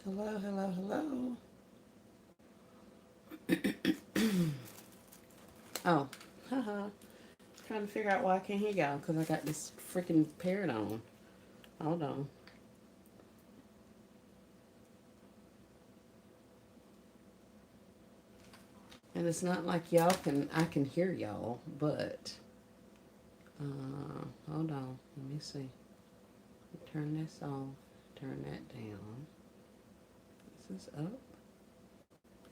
Hello, hello, hello. Oh, haha. Trying to figure out why I can't hear y'all because I got this freaking parrot on. Hold on. And it's not like I can hear y'all, but, hold on. Let me see. Turn this off. Turn that down. Is this up?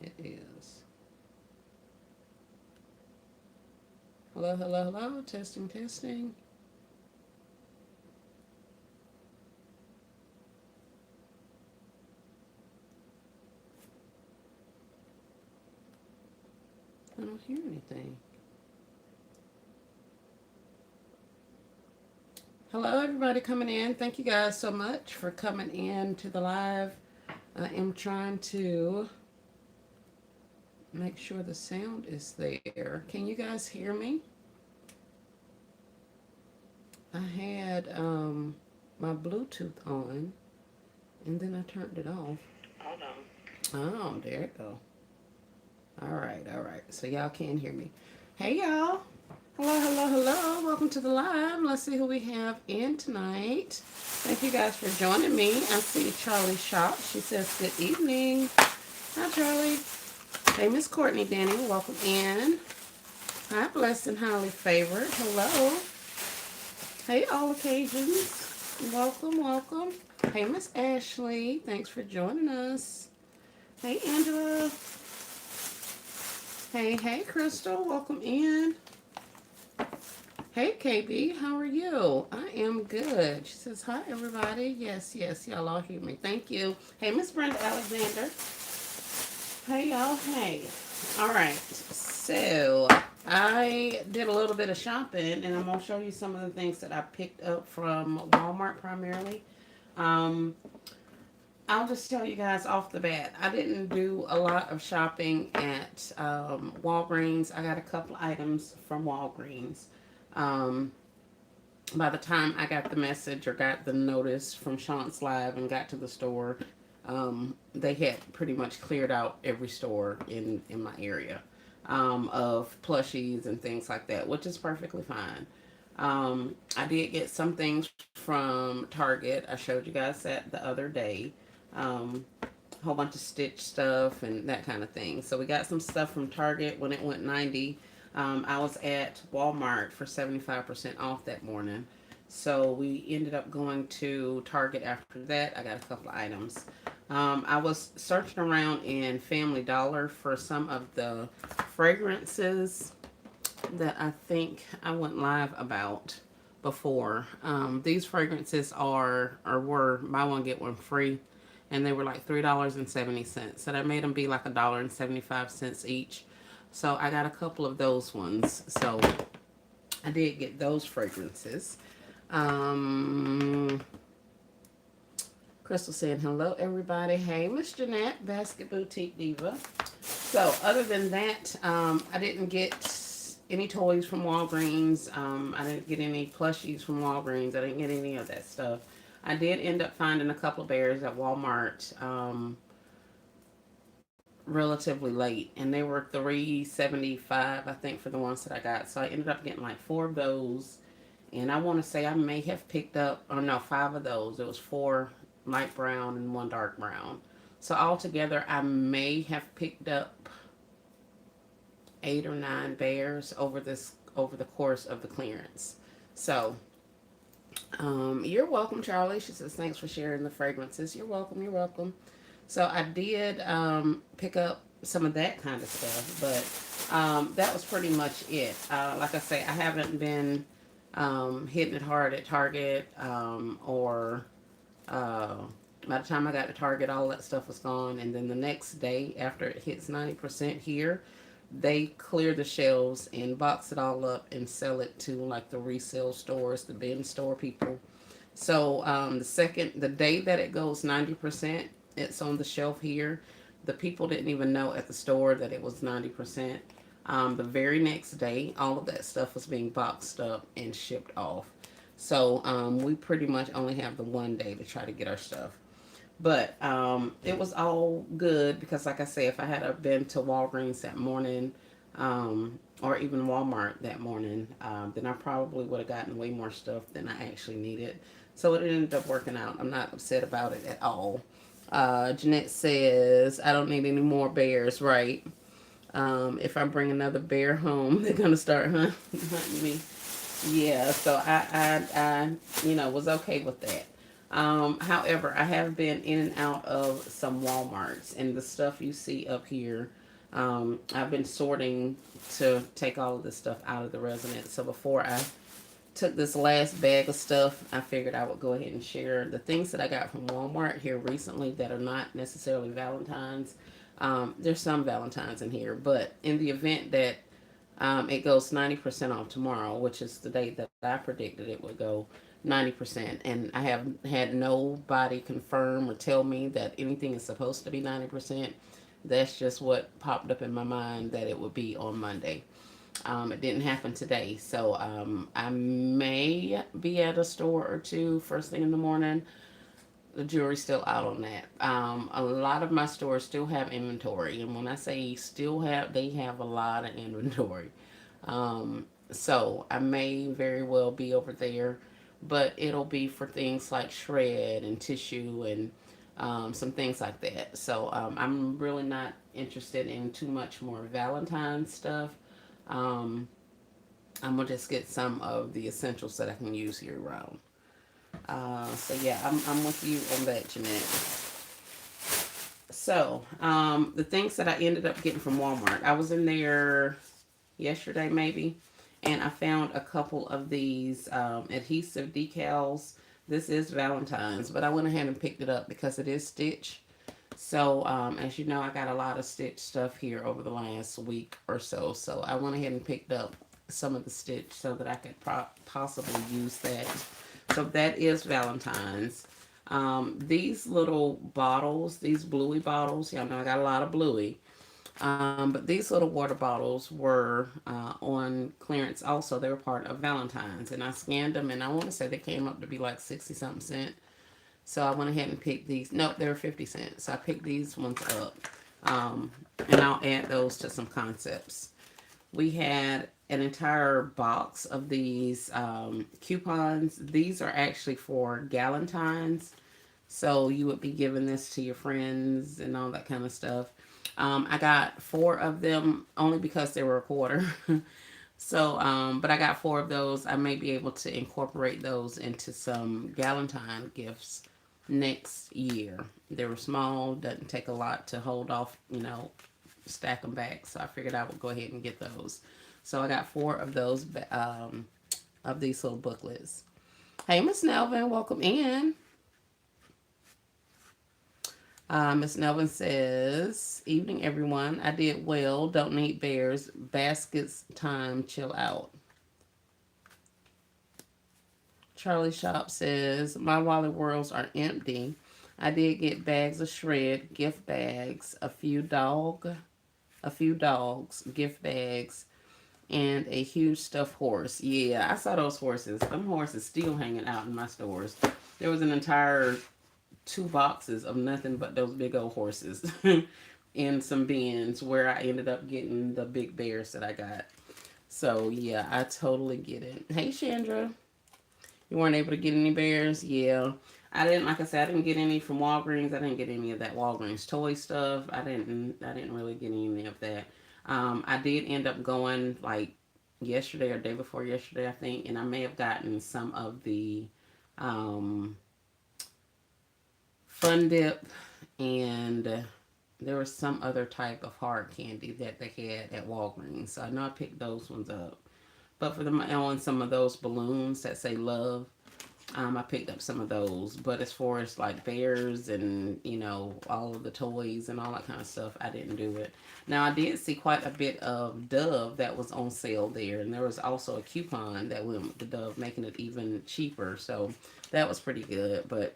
It is. Hello, hello, hello. Testing, testing. I don't hear anything. Hello, everybody coming in. Thank you guys so much for coming in to the live. I am trying to make sure the sound is there. Can you guys hear me? I had my Bluetooth on and then I turned it off. Hold on. Oh, there it go. All right, all right. So y'all can hear me. Hey y'all. Hello, hello, hello. Welcome to the live. Let's see who we have in tonight. Thank you guys for joining me. I see Charlie Shop. She says good evening. Hi Charlie. Hey Miss Courtney Danny, welcome in. Hi Blessed and Highly Favored. Hello. Hey all occasions. Welcome, welcome. Hey Miss Ashley. Thanks for joining us. Hey Angela. Hey, hey Crystal. Welcome in. Hey KB, how are you? I am good. She says, hi everybody. Yes, yes, y'all all hear me. Thank you. Hey, Miss Brenda Alexander. Hey y'all, hey. All right. So I did a little bit of shopping and I'm gonna show you some of the things that I picked up from Walmart primarily. Um, I'll just tell you guys off the bat, I didn't do a lot of shopping at Walgreens. I got a couple items from Walgreens. Um, by the time I got the message or got the notice from Sean's Live and got to the store, they had pretty much cleared out every store in my area of plushies and things like that, which is perfectly fine. I did get some things from Target. I showed you guys that the other day. A whole bunch of Stitch stuff and that kind of thing. So we got some stuff from Target when it went 90. I was at Walmart for 75% off that morning. So we ended up going to Target after that. I got a couple of items. I was searching around in Family Dollar for some of the fragrances that I think I went live about before. These fragrances are or were buy one get one free, and they were like $3.70. So that made them be like $1.75 each. So I got a couple of those ones. So I did get those fragrances. Um, Crystal saying hello everybody. Hey Miss Jeanette, Basket Boutique Diva. So other than that, I didn't get any toys from Walgreens. I didn't get any plushies from Walgreens. I didn't get any of that stuff. I did end up finding a couple of bears at Walmart relatively late, and they were $3.75, I think, for the ones that I got. So I ended up getting like four of those, and I want to say I may have picked up, or no, five of those. It was four light brown and one dark brown. So altogether, I may have picked up eight or nine bears over the course of the clearance. So, you're welcome, Charlie. She says thanks for sharing the fragrances. You're welcome. You're welcome. So I did pick up some of that kind of stuff, but that was pretty much it. Like I say, I haven't been hitting it hard at Target or uh, by the time I got to Target, all that stuff was gone. And then the next day, after it hits 90% here, they clear the shelves and box it all up and sell it to like the resale stores, the bin store people. So the day that it goes 90%, it's on the shelf here. The people didn't even know at the store that it was 90%. The very next day, all of that stuff was being boxed up and shipped off. So we pretty much only have the one day to try to get our stuff. But it was all good because, like I say, if I had have been to Walgreens that morning, or even Walmart that morning, then I probably would have gotten way more stuff than I actually needed. So it ended up working out. I'm not upset about it at all. Jeanette says, I don't need any more bears, right? If I bring another bear home, they're going to start hunting me. Yeah, so was okay with that. However, I have been in and out of some Walmarts, and the stuff you see up here, I've been sorting to take all of this stuff out of the residence. So before I took this last bag of stuff, I figured I would go ahead and share the things that I got from Walmart here recently that are not necessarily Valentine's. There's some Valentine's in here, but in the event that it goes 90% off tomorrow, which is the date that I predicted it would go 90%. And I have had nobody confirm or tell me that anything is supposed to be 90%. That's just what popped up in my mind that it would be on Monday. It didn't happen today. So I may be at a store or two first thing in the morning. The jury's still out on that. A lot of my stores still have inventory. And when I say still have, they have a lot of inventory. So I may very well be over there, but it'll be for things like shred and tissue and some things like that. So I'm really not interested in too much more Valentine's stuff. Um, I'm gonna just get some of the essentials that I can use year round. So yeah, I'm with you on that, Jeanette. So the things that I ended up getting from Walmart, I was in there yesterday maybe, and I found a couple of these adhesive decals. This is Valentine's, but I went ahead and picked it up because it is Stitch. So as you know, I got a lot of Stitch stuff here over the last week or so. So I went ahead and picked up some of the Stitch so that I could possibly use that. So that is Valentine's. These little bottles, these bluey bottles, y'all know I got a lot of bluey. But these little water bottles were on clearance also. They were part of Valentine's. And I scanned them, and I want to say they came up to be like 60 something cent. So I went ahead and picked these. Nope, they were 50 cents. So I picked these ones up. Um, and I'll add those to some concepts. We had an entire box of these coupons. These are actually for Galentine's. So you would be giving this to your friends and all that kind of stuff. I got four of them only because they were a quarter. So, but I got four of those. I may be able to incorporate those into some Galentine gifts next year. They were small, doesn't take a lot to hold off, stack them back. So I figured I would go ahead and get those. So I got four of those of these little booklets. Hey, Miss Nelvin, welcome in. Miss Nelvin says, "Evening, everyone. I did well. Don't need bears. Baskets time. Chill out." Charlie Shop says, "My Wally Worlds are empty. I did get bags of shred, gift bags, a few dogs, gift bags, and a huge stuffed horse. Yeah, I saw those horses. Them horses still hanging out in my stores. There was an entire two boxes of nothing but those big old horses in some bins where I ended up getting the big bears that I got. So yeah, I totally get it. Hey Chandra, you weren't able to get any bears? Yeah. I didn't, like I said, I didn't get any from Walgreens. I didn't get any of that Walgreens toy stuff. I didn't really get any of that. I did end up going like yesterday or day before yesterday, I think, and I may have gotten some of the um, Fun Dip, and there was some other type of hard candy that they had at Walgreens. So I know I picked those ones up. But for them on some of those balloons that say love, I picked up some of those. But as far as like bears and, all of the toys and all that kind of stuff, I didn't do it. Now, I did see quite a bit of Dove that was on sale there. And there was also a coupon that went with the Dove, making it even cheaper. So that was pretty good. But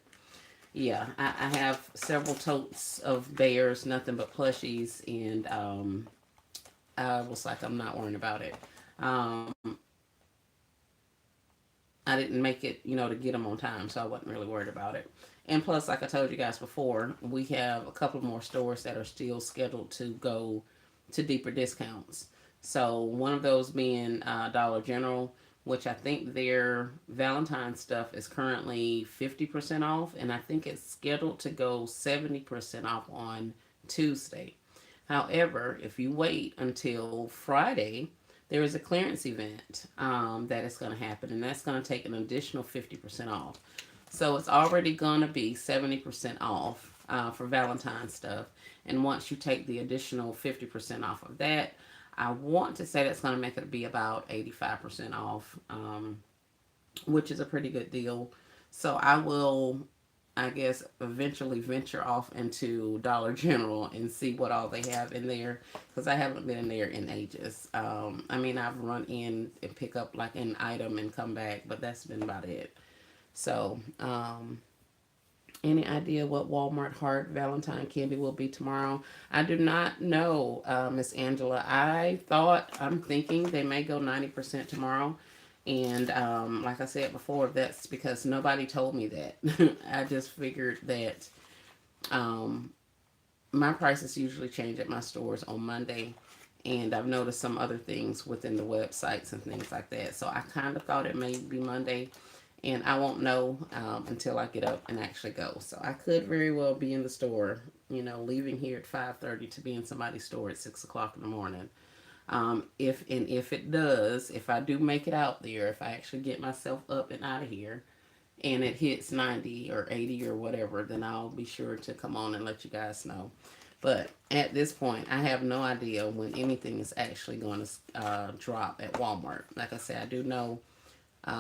yeah, I have several totes of bears, nothing but plushies. And I was like, I'm not worrying about it. Um, I didn't make it, to get them on time, so I wasn't really worried about it. And plus, like I told you guys before, we have a couple more stores that are still scheduled to go to deeper discounts. So one of those being Dollar General, which I think their Valentine stuff is currently 50% off, and I think it's scheduled to go 70% off on Tuesday. However, if you wait until Friday, there is a clearance event that is going to happen, and that's going to take an additional 50% off. So it's already going to be 70% off for Valentine stuff. And once you take the additional 50% off of that, I want to say that's going to make it be about 85% off, which is a pretty good deal. So I will, I guess, eventually venture off into Dollar General and see what all they have in there because I haven't been in there in ages. I mean, I've run in and pick up like an item and come back, but that's been about it. So, any idea what Walmart Heart Valentine candy will be tomorrow? I do not know, Miss Angela. I'm thinking they may go 90% tomorrow. And like I said before, that's because nobody told me that. I just figured that um, my prices usually change at my stores on Monday. And I've noticed some other things within the websites and things like that. So I kind of thought it may be Monday, and I won't know until I get up and actually go. So I could very well be in the store, leaving here at 5:30 to be in somebody's store at 6 o'clock in the morning. If it does, if I do make it out there, if I actually get myself up and out of here, and it hits 90 or 80 or whatever, then I'll be sure to come on and let you guys know. But at this point, I have no idea when anything is actually going to drop at Walmart. Like I said, I do know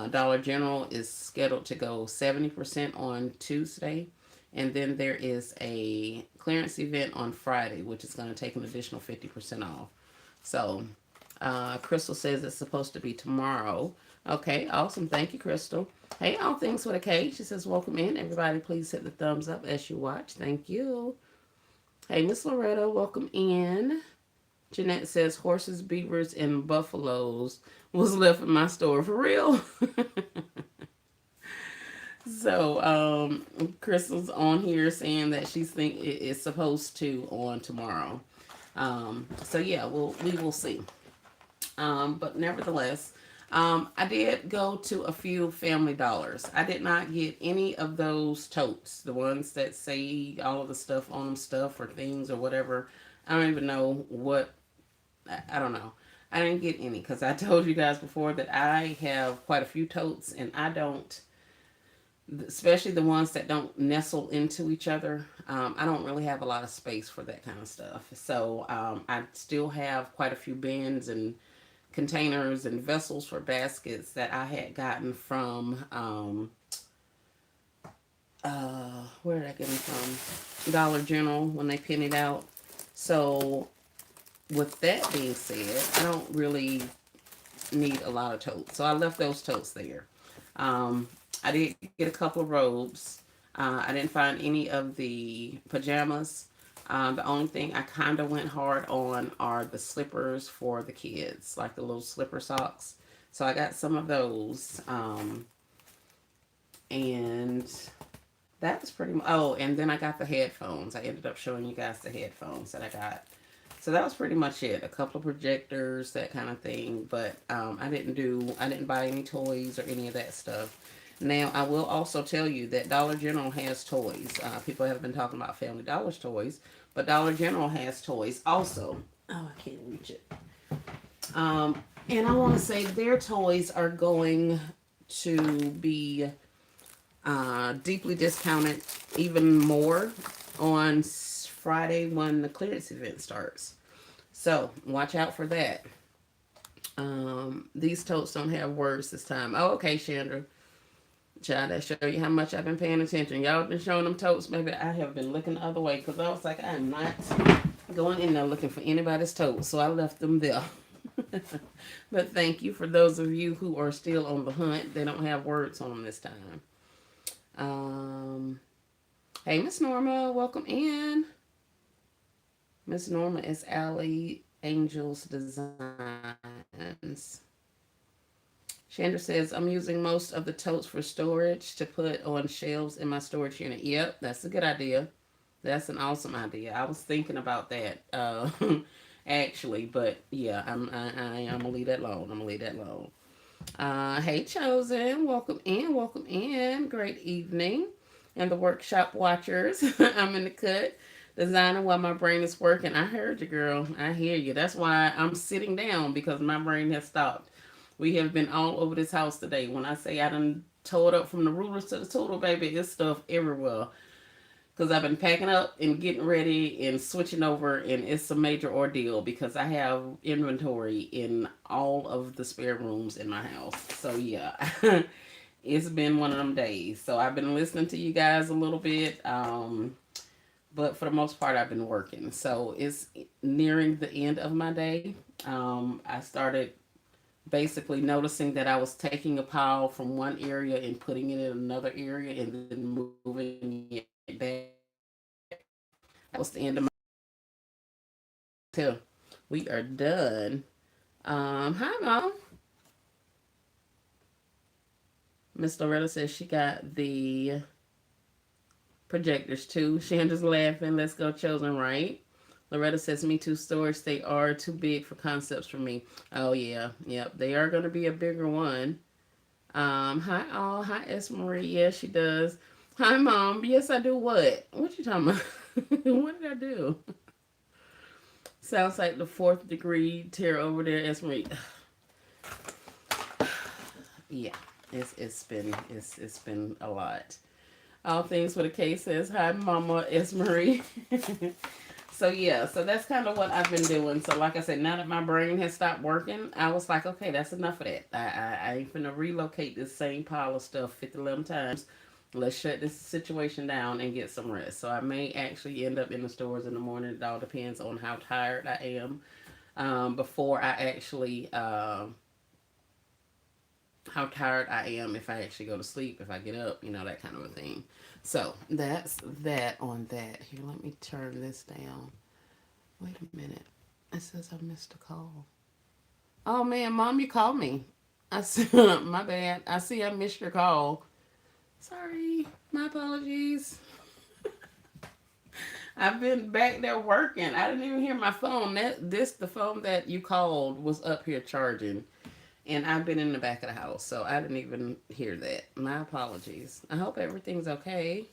Dollar General is scheduled to go 70% on Tuesday. And then there is a clearance event on Friday, which is going to take an additional 50% off. So, Crystal says it's supposed to be tomorrow. Okay, awesome. Thank you, Crystal. Hey, all things with a K. She says, welcome in. Everybody, please hit the thumbs up as you watch. Thank you. Hey, Miss Loretta, welcome in. Jeanette says, horses, beavers, and buffaloes was left in my store. For real? So, Crystal's on here saying that she's think it is supposed to on tomorrow. So yeah, we will see. But nevertheless, I did go to a few Family Dollars. I did not get any of those totes, the ones that say all of the stuff on them, stuff or things or whatever. I don't even know what. I don't know. I didn't get any because I told you guys before that I have quite a few totes, and I don't, especially the ones that don't nestle into each other. I don't really have a lot of space for that kind of stuff. So I still have quite a few bins and containers and vessels for baskets that I had gotten from where did I get them from? Dollar General when they pin it out. So with that being said, I don't really need a lot of totes. So I left those totes there. I did get a couple of robes. I didn't find any of the pajamas. The only thing I kind of went hard on are the slippers for the kids, like the little slipper socks. So I got some of those. And that was pretty much. Oh, and then I got the headphones. I ended up showing you guys the headphones that I got. So that was pretty much it. A couple of projectors, that kind of thing. But I didn't buy any toys or any of that stuff. Now, I will also tell you that Dollar General has toys. People have been talking about Family Dollar's toys, but Dollar General has toys also. Oh, I can't reach it. And I want to say their toys are going to be deeply discounted even more on Friday when the clearance event starts. So watch out for that. These totes don't have words this time. Oh, okay, Chandra. Child, that show you how much I've been paying attention. Y'all been showing them totes. Maybe I have been looking the other way because I was like, I'm not going in there looking for anybody's totes. So I left them there. But thank you for those of you who are still on the hunt. They don't have words on them this time. Hey, Miss Norma, welcome in. Miss Norma is Allie Angels Designs. Chandra says, I'm using most of the totes for storage to put on shelves in my storage unit. Yep, that's a good idea. That's an awesome idea. I was thinking about that, actually, but yeah, I'm gonna leave that alone. I'm gonna leave that alone. Hey, Chosen, welcome in, welcome in. Great evening, and the workshop watchers. I'm in the cut, designing while my brain is working. I heard you, girl. I hear you. That's why I'm sitting down because my brain has stopped. We have been all over this house today. When I say I done tore it up from the rulers to the total, baby, it's stuff everywhere because I've been packing up and getting ready and switching over, and it's a major ordeal because I have inventory in all of the spare rooms in my house. So yeah, it's been one of them days. So I've been listening to you guys a little bit, but for the most part, I've been working. So it's nearing the end of my day. I started basically noticing that I was taking a pile from one area and putting it in another area and then moving it back. That was the end of my till we are done. Hi mom. Miss Loretta says she got the projectors too. Shandra's laughing. Let's go, chosen, right? Loretta says, me too, storage. They are too big for concepts for me. Oh, yeah. Yep. They are going to be a bigger one. Hi, all. Hi, S. Marie. Yes, she does. Hi, mom. Yes, I do what? What you talking about? What did I do? Sounds like the fourth degree tear over there, S. Marie. Yeah. It's been a lot. All things with a K says, hi, Mama S. Marie. So yeah, so that's kind of what I've been doing. So like I said, now that my brain has stopped working, I was like, okay, that's enough of that. I ain't finna relocate this same pile of stuff 50, 11 times. Let's shut this situation down and get some rest. So I may actually end up in the stores in the morning. It all depends on how tired I am before I actually, how tired I am if I actually go to sleep, if I get up, that kind of a thing. So that's that on that. Here, let me turn this down. Wait a minute. It says I missed a call. Oh man, mom, you called me. I see, my bad. I see I missed your call. Sorry, my apologies. I've been back there working. I didn't even hear my phone. The phone that you called was up here charging, and I've been in the back of the house, so I didn't even hear that. My apologies. I hope everything's okay.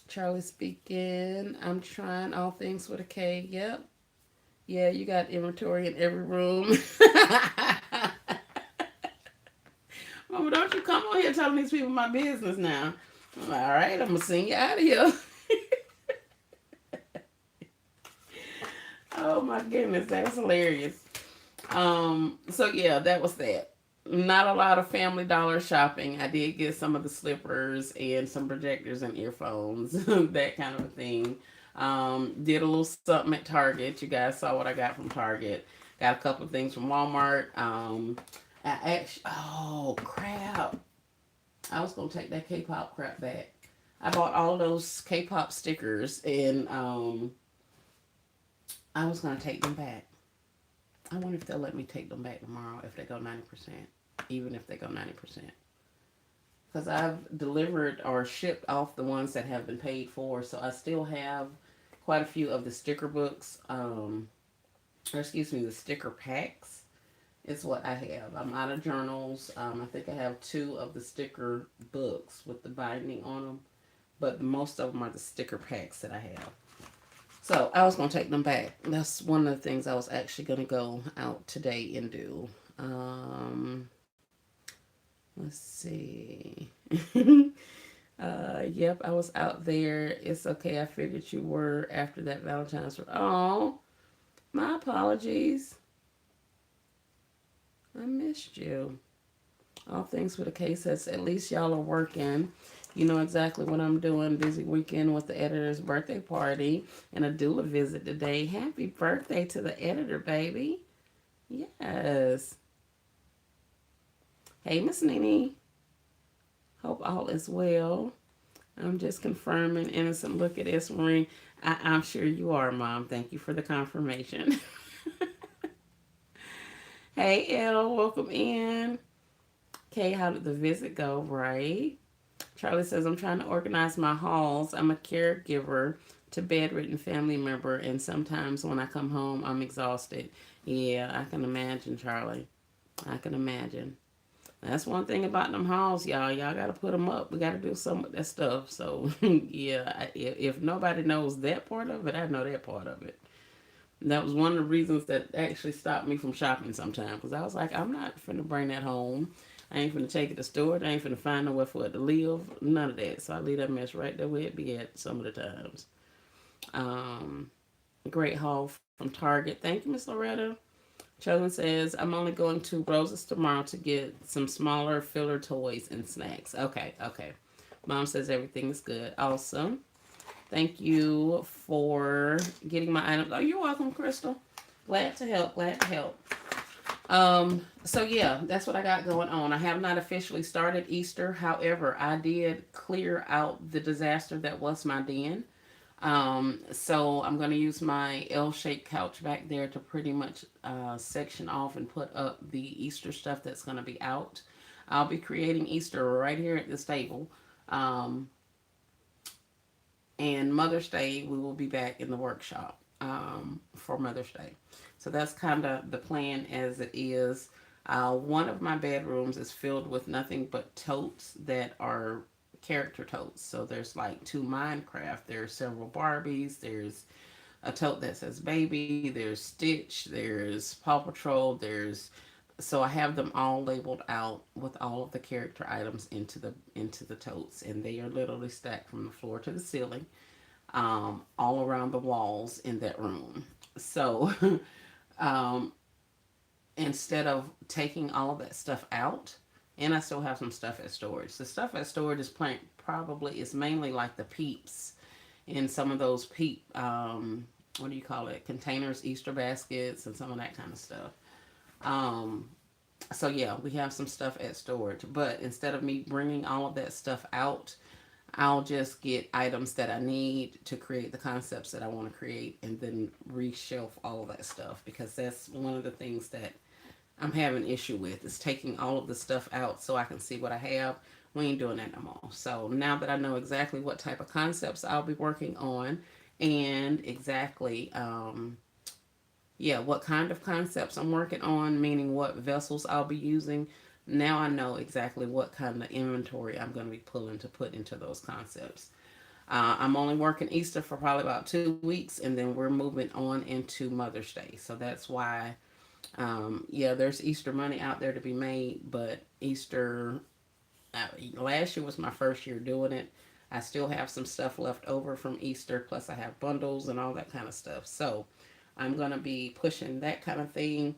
Charlie speaking. I'm trying all things with a K. Yep. Yeah, you got inventory in every room. Mama, don't you come on here telling these people my business now. All right, I'm gonna send you out of here. Oh my goodness, that's hilarious. So yeah, that was that. Not a lot of Family Dollar shopping. I did get some of the slippers and some projectors and earphones, that kind of a thing. Did a little something at Target. You guys saw what I got from Target. Got a couple of things from Walmart. I actually, oh crap! I was gonna take that K-pop crap back. I bought all those K-pop stickers, and I was gonna take them back. I wonder if they'll let me take them back tomorrow if they go 90%, even if they go 90%. Because I've delivered or shipped off the ones that have been paid for, so I still have quite a few of the sticker books, or excuse me, the sticker packs is what I have. I'm out of journals. I think I have two of the sticker books with the binding on them, but most of them are the sticker packs that I have. So I was gonna take them back. That's one of the things I was actually gonna go out today and do. Let's see. Yep, I was out there. It's okay. I figured you were after that Valentine's. Oh, my apologies. I missed you. All things with a case says at least y'all are working. You know exactly what I'm doing. Busy weekend with the editor's birthday party and a doula visit today. Happy birthday to the editor, baby. Yes. Hey, Miss Nene. Hope all is well. I'm just confirming. Innocent look at this ring. I'm sure you are, Mom. Thank you for the confirmation. Hey, Elle. Welcome in. Kay, how did the visit go? Right. Charlie says, I'm trying to organize my hauls. I'm a caregiver to bedridden family member, and sometimes when I come home, I'm exhausted. Yeah, I can imagine, Charlie. I can imagine. That's one thing about them halls, y'all. Y'all got to put them up. We got to do some of that stuff. So, yeah, if nobody knows that part of it, I know that part of it. And that was one of the reasons that actually stopped me from shopping sometimes. Because I was like, I'm not finna bring that home. I ain't finna take it to storage. I ain't finna find nowhere for it to live. None of that. So I leave that mess right there where it be at some of the times. Um, Great haul from Target. Thank you, Miss Loretta. Chosen says, I'm only going to Rose's tomorrow to get some smaller filler toys and snacks. Okay, okay. Mom says everything is good. Awesome. Thank you for getting my items. Oh, you're welcome, Crystal. Glad to help. Glad to help. So yeah, that's what I got going on. I have not officially started Easter. However, I did clear out the disaster that was my den. So I'm going to use my L-shaped couch back there to pretty much section off and put up the Easter stuff that's going to be out. I'll be creating Easter right here at this table. Um, and Mother's Day, we will be back in the workshop for Mother's Day. So that's kind of the plan as it is. One of my bedrooms is filled with nothing but totes that are character totes. So there's like two Minecraft, there's several Barbies, there's a tote that says baby, there's Stitch, there's Paw Patrol, there's so I have them all labeled out with all of the character items into the totes, and they are literally stacked from the floor to the ceiling, all around the walls in that room. So um, instead of taking all of that stuff out, and I still have some stuff at storage. The stuff at storage probably is mainly like the peeps in some of those peep what do you call it, containers, Easter baskets, and some of that kind of stuff. Um, so yeah, we have some stuff at storage, but instead of me bringing all of that stuff out, I'll just get items that I need to create the concepts that I want to create, and then reshelf all of that stuff, because that's one of the things that I'm having issue with is taking all of the stuff out so I can see what I have. We ain't doing that no more. So now that I know exactly what type of concepts I'll be working on, and exactly yeah, what kind of concepts I'm working on, meaning what vessels I'll be using. Now I know exactly what kind of inventory I'm going to be pulling to put into those concepts. I'm only working Easter for probably about 2 weeks, and then we're moving on into Mother's Day. So that's why, yeah, there's Easter money out there to be made, but Easter, last year was my first year doing it. I still have some stuff left over from Easter, plus I have bundles and all that kind of stuff. So I'm going to be pushing that kind of thing,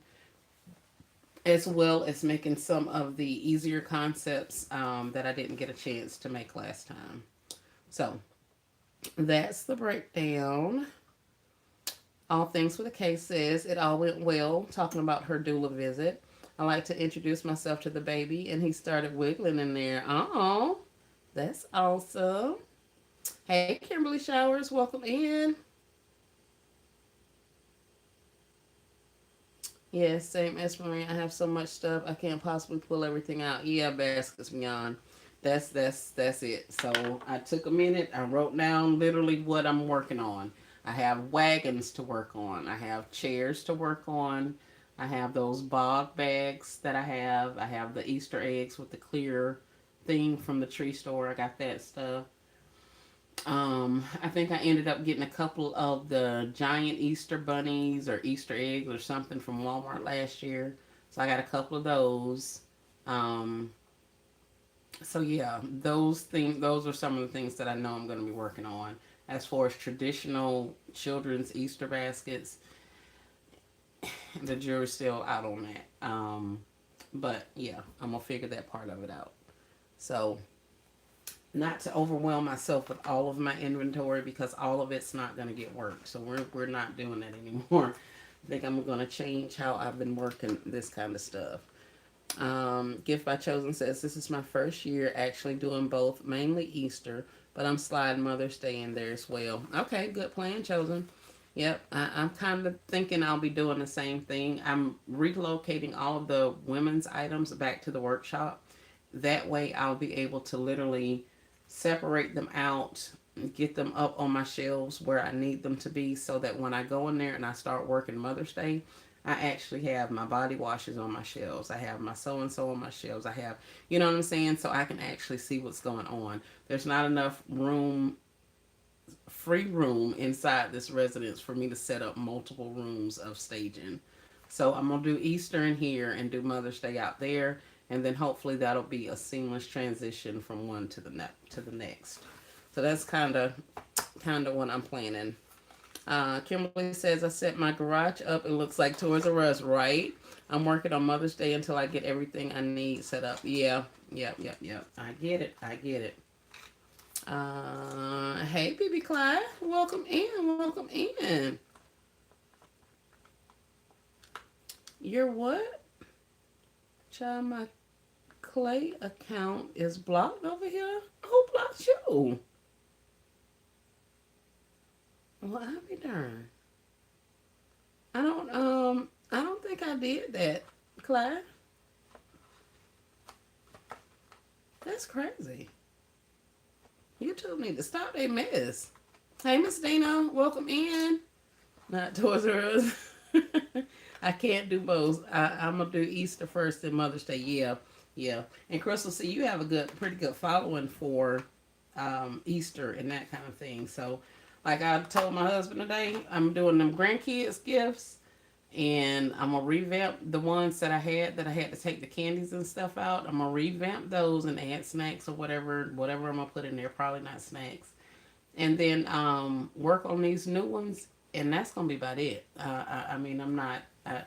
as well as making some of the easier concepts that I didn't get a chance to make last time. So that's the breakdown. All Things with a K says it all went well, talking about her doula visit. I like to introduce myself to the baby, and he started wiggling in there. Oh, that's awesome. Hey, Kimberly Showers, welcome in. Yes, same as Marie. I have so much stuff I can't possibly pull everything out. Yeah, baskets beyond. That's it. So I took a minute. I wrote down literally what I'm working on. I have wagons to work on. I have chairs to work on. I have those bog bags that I have. I have the Easter eggs with the clear thing from the tree store. I got that stuff. I think I ended up getting a couple of the giant Easter bunnies or Easter eggs or something from Walmart last year. So I got a couple of those. Um, so yeah, those are some of the things that I know I'm going to be working on. As far as traditional children's Easter baskets, the jury's still out on that. But yeah, I'm gonna figure that part of it out. So not to overwhelm myself with all of my inventory, because all of it's not going to get worked. So we're not doing that anymore. I think I'm going to change how I've been working this kind of stuff. Gift by Chosen says this is my first year actually doing both, mainly Easter, but I'm sliding Mother's Day in there as well. Okay, good plan, Chosen. Yep, I'm kind of thinking I'll be doing the same thing. I'm relocating all of the women's items back to the workshop, that way I'll be able to literally separate them out, get them up on my shelves where I need them to be, so that when I go in there and I start working Mother's Day, I actually have my body washes on my shelves. I have my so and so on my shelves. I have, you know what I'm saying? So I can actually see what's going on. There's not enough room, free room inside this residence for me to set up multiple rooms of staging. So I'm gonna do Easter in here and do Mother's Day out there, and then hopefully that'll be a seamless transition from one to the next. So that's kind of what I'm planning. Kimberly says, I set my garage up. It looks like Toys R Us, right? I'm working on Mother's Day until I get everything I need set up. Yeah, yep. I get it. I get it. Hey, BB Clyde. Welcome in. Welcome in. You're what? Child, my Clay account is blocked over here. Who blocked you? Well, I'll be darned. I don't think I did that, Clyde. That's crazy. YouTube need to stop their mess. Hey, Miss Dana, welcome in. Not Toys R Us. I can't do both. I'm gonna do Easter first and Mother's Day. Yeah, yeah. And Crystal, see, you have a pretty good following for Easter and that kind of thing. So, like I told my husband today, I'm doing them grandkids gifts, and I'm gonna revamp the ones that I had to take the candies and stuff out. I'm gonna revamp those and add snacks or whatever I'm gonna put in there. Probably not snacks, and then work on these new ones, and that's gonna be about it. I mean, I'm not. I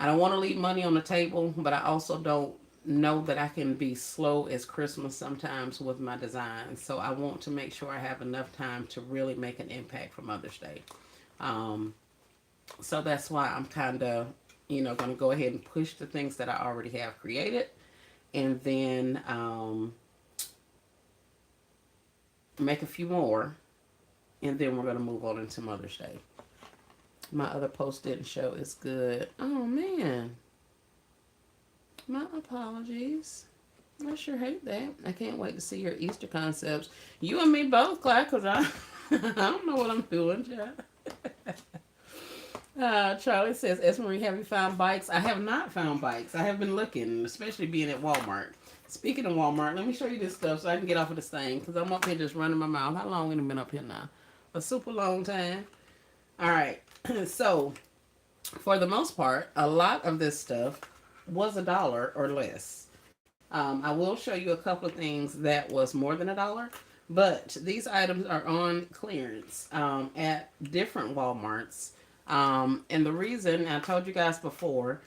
don't want to leave money on the table, but I also don't know that I can be slow as Christmas sometimes with my designs. So I want to make sure I have enough time to really make an impact for Mother's Day. Um, so that's why I'm kind of, going to go ahead and push the things that I already have created, and then make a few more, and then we're going to move on into Mother's Day. My other post didn't show. It's good. Oh, man. My apologies. I sure hate that. I can't wait to see your Easter concepts. You and me both, Clyde, because I don't know what I'm doing, child. Charlie says, Esmery, have you found bikes? I have not found bikes. I have been looking, especially being at Walmart. Speaking of Walmart, let me show you this stuff so I can get off of this thing, because I'm up here just running my mouth. How long have I been up here now? A super long time. All right. So, for the most part, a lot of this stuff was $1 or less. I will show you a couple of things that was more than $1, but these items are on clearance at different Walmarts. And the reason, I told you guys before,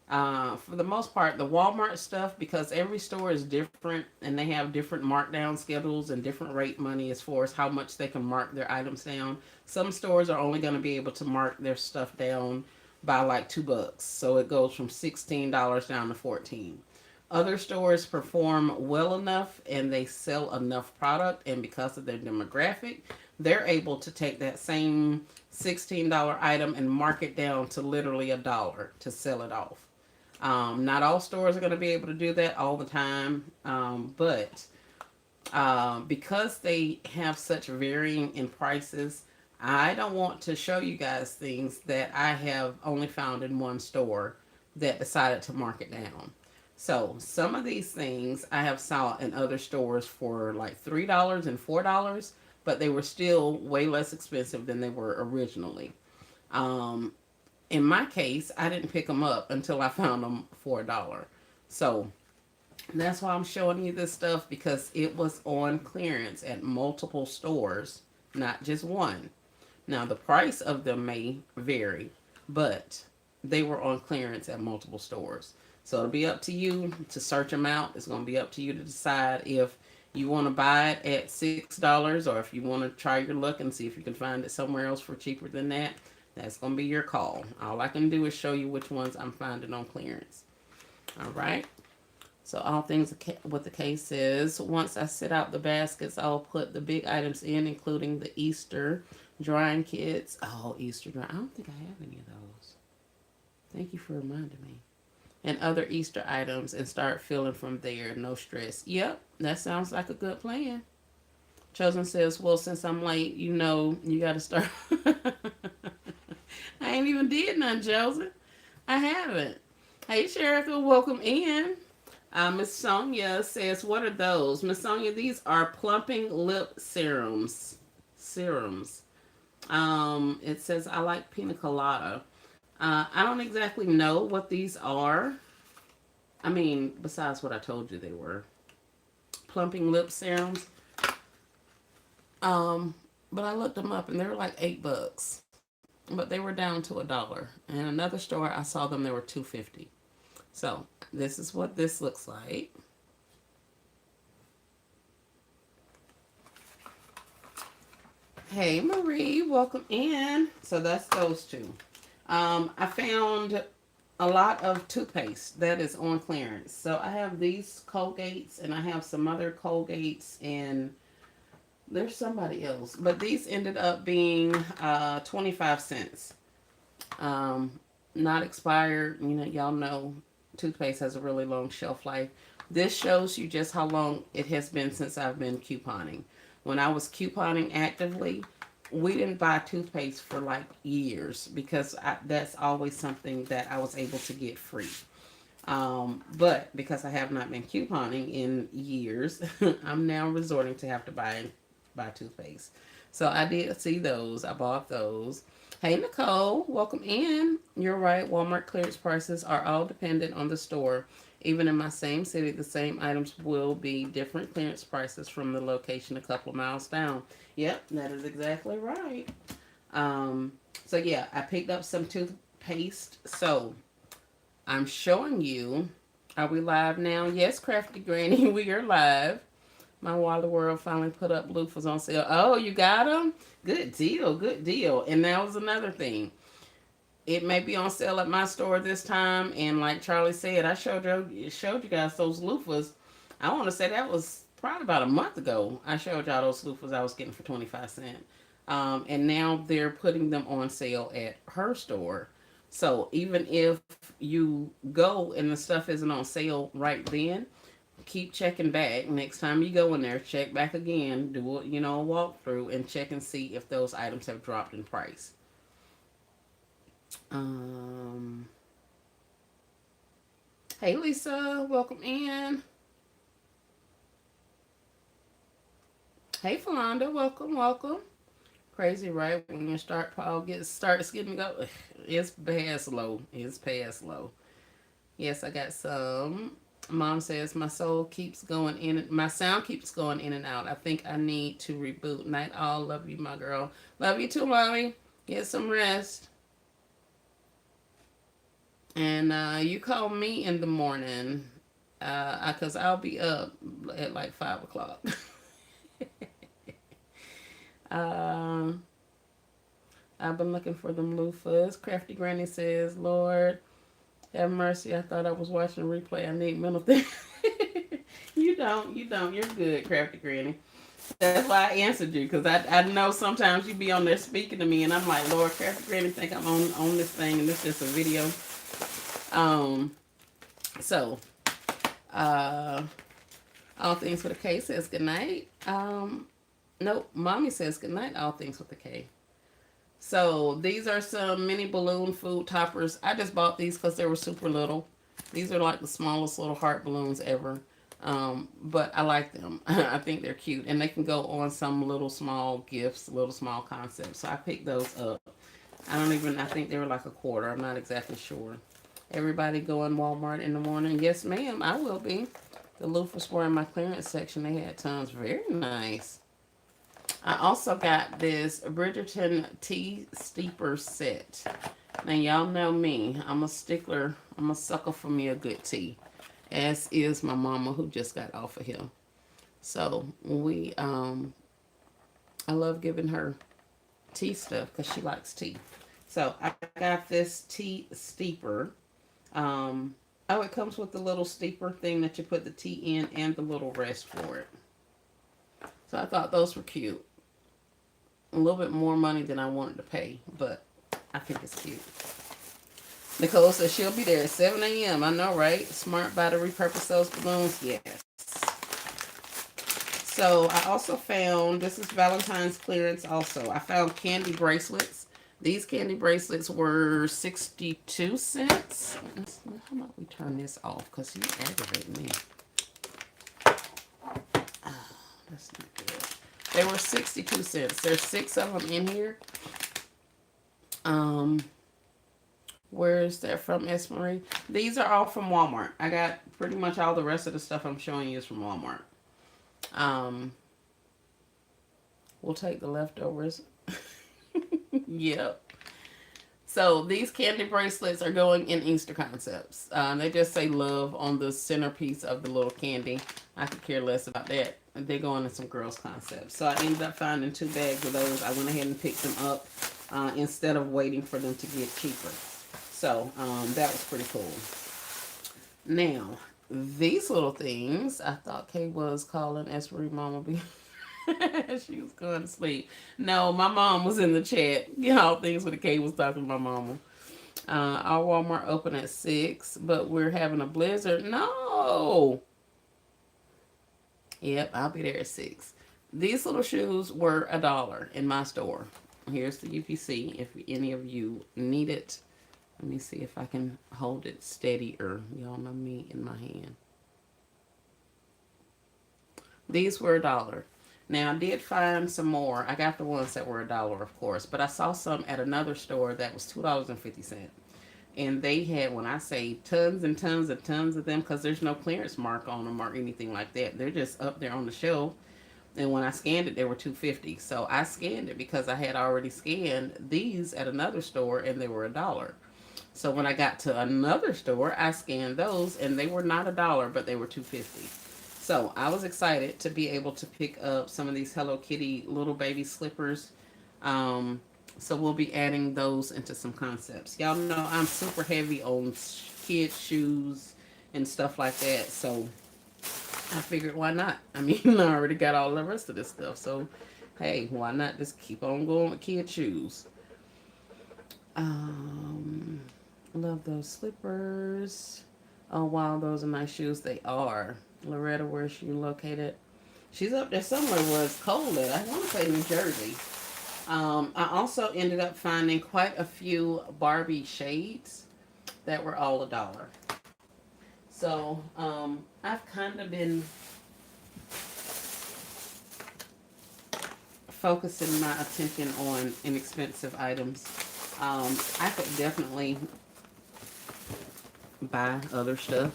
for the most part, the Walmart stuff, because every store is different and they have different markdown schedules and different rate money as far as how much they can mark their items down. Some stores are only going to be able to mark their stuff down by like $2. So it goes from $16 down to 14. Other stores perform well enough and they sell enough product, and because of their demographic, they're able to take that same $16 item and mark it down to literally $1 to sell it off. Not all stores are going to be able to do that all the time, but because they have such varying in prices, I don't want to show you guys things that I have only found in one store that decided to mark it down. So some of these things I have saw in other stores for like $3 and $4, but they were still way less expensive than they were originally. Um, in my case, I didn't pick them up until I found them for $1. So that's why I'm showing you this stuff, because it was on clearance at multiple stores, not just one. Now, the price of them may vary, but they were on clearance at multiple stores. So it'll be up to you to search them out. It's going to be up to you to decide if you want to buy it at $6, or if you want to try your luck and see if you can find it somewhere else for cheaper than that. That's going to be your call. All I can do is show you which ones I'm finding on clearance. All right. So all things with the case is, once I set out the baskets, I'll put the big items in, including the Easter drying kits. Oh, Easter drying. I don't think I have any of those. Thank you for reminding me. and other Easter items and start filling from there. No stress. Yep, that sounds like a good plan. Chosen says, well, since I'm late, you know, you got to start. I ain't even did none, Chosen. I haven't. Hey, Sherika, welcome in. Miss Sonia says, what are those? Miss Sonia, these are plumping lip serums. Serums. It says, I like pina colada. I don't exactly know what these are. I mean, besides what I told you they were. Plumping lip serums. Um, but I looked them up and they were like $8. But they were down to $1. And another store I saw them, they were $2.50. So this is what this looks like. Hey Marie, welcome in. So that's those two. I found a lot of toothpaste that is on clearance. So I have these Colgates and I have some other Colgates and there's somebody else. But these ended up being 25 cents. Um, Not expired. You know, y'all know toothpaste has a really long shelf life. This shows you just how long it has been since I've been couponing. When I was couponing actively, we didn't buy toothpaste for like years because that's always something that I was able to get free. But because I have not been couponing in years, I'm now resorting to have to buy toothpaste. So I did see those. I bought those. Hey Nicole, welcome in. You're right. Walmart clearance prices are all dependent on the store. Even in my same city, the same items will be different clearance prices from the location a couple of miles down. Yep, that is exactly right. Um, so yeah, I picked up some toothpaste. So I'm showing you. Are we live now? Yes, Crafty Granny, we are live. My Wally World finally put up loofahs on sale. Oh, you got them? Good deal, good deal. And that was another thing. It may be on sale at my store this time. And like Charlie said, I showed you guys those loofahs. I want to say that was probably about a month ago. I showed y'all those loofahs I was getting for 25 cents. And now they're putting them on sale at her store. So even if you go and the stuff isn't on sale right then, keep checking back. Next time you go in there, check back again, do a, a walkthrough and check and see if those items have dropped in price. Um, hey Lisa, welcome in. Hey Falonda, welcome, welcome. Crazy, right? When your start pile starts getting go, it's past low. It's past low. Yes, I got some. Mom says my soul keeps going in. My sound keeps going in and out. I think I need to reboot. Night all. Love you, my girl. Love you too, mommy. Get some rest. And you call me in the morning, cause I'll be up at like 5 o'clock. uh, I've been looking for them loofahs. Crafty Granny says, Lord, have mercy. I thought I was watching a replay. I need mental things. You don't. You don't. You're good, Crafty Granny. That's why I answered you. Because I know sometimes you be on there speaking to me. And I'm like, Lord, Crafty Granny think I'm on this thing. And this is just a video. Um. So, uh, all things with a K says good night. Nope. Mommy says good night. All things with a K. So these are some mini balloon food toppers. I just bought these because they were super little. These are like the smallest little heart balloons ever. But I like them. I think they're cute. And they can go on some little small gifts, little small concepts. So I picked those up. I think they were like a quarter. I'm not exactly sure. Everybody go in Walmart in the morning. Yes, ma'am, I will be. The loofahs were in my clearance section. They had tons. Very nice. I also got this Bridgerton tea steeper set. Now, y'all know me. I'm a stickler. I'm a sucker for me a good tea. As is my mama who just got off of here. So, I love giving her tea stuff because she likes tea. So, I got this tea steeper. It comes with the little steeper thing that you put the tea in and the little rest for it. So, I thought those were cute. A little bit more money than I wanted to pay, but I think it's cute. Nicole says she'll be there at 7 a.m. I know, right? Smart by to repurpose those balloons. Yes. So I also found, this is Valentine's clearance also. I found candy bracelets. These candy bracelets were 62 cents. How about we turn this off? Because you aggravate me. Oh, that's not good. They were 62 cents. There's 6 of them in here. Um, where is that from, S. Marie? These are all from Walmart. I got pretty much all the rest of the stuff I'm showing you is from Walmart. Um, we'll take the leftovers. Yep. So these candy bracelets are going in Easter concepts. They just say love on the centerpiece of the little candy. I could care less about that. They go into some girls concepts. So I ended up finding 2 bags of those. I went ahead and picked them up instead of waiting for them to get cheaper. So that was pretty cool. Now, these little things, I thought Kay was calling Espree Mama B. She was going to sleep. No, my mom was in the chat. Y'all, things with a K was talking to my mama. Our Walmart open at 6, but we're having a blizzard. No. Yep, I'll be there at 6. These little shoes were $1 in my store. Here's the UPC if any of you need it. Let me see if I can hold it steadier. Y'all know me in my hand. These were $1. Now, I did find some more. I got the ones that were $1, of course, but I saw some at another store that was $2.50. And they had, when I say tons and tons and tons of them, because there's no clearance mark on them or anything like that. They're just up there on the shelf. And when I scanned it, they were $2.50. So I scanned it because I had already scanned these at another store and they were $1. So when I got to another store, I scanned those and they were not $1, but they were $2.50. So I was excited to be able to pick up some of these Hello Kitty little baby slippers. So we'll be adding those into some concepts. Y'all know I'm super heavy on kids' shoes and stuff like that. So I figured, why not? I mean, I already got all the rest of this stuff. So, hey, why not just keep on going with kids' shoes? Love those slippers. Oh, wow, those are nice shoes. They are. Loretta, where's she located? She's up there somewhere where it's cold at. I want to say New Jersey. I also ended up finding quite a few Barbie shades that were all $1. So, I've kind of been focusing my attention on inexpensive items. I could definitely buy other stuff,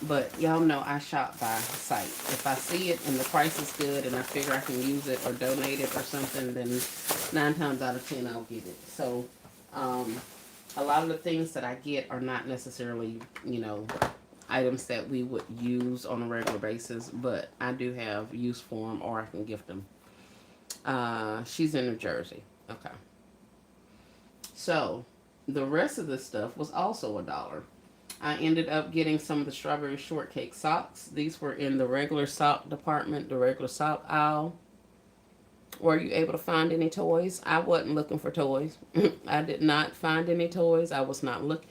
but y'all know I shop by sight. If I see it and the price is good and I figure I can use it or donate it or something, then 9 times out of 10 I'll get it. So a lot of the things that I get are not necessarily, items that we would use on a regular basis, but I do have use for them or I can gift them. She's in New Jersey. Okay. So the rest of the stuff was also $1. I ended up getting some of the strawberry shortcake socks. These were in the regular sock department, the regular sock aisle. Were you able to find any toys? I wasn't looking for toys. I did not find any toys. I was not looking.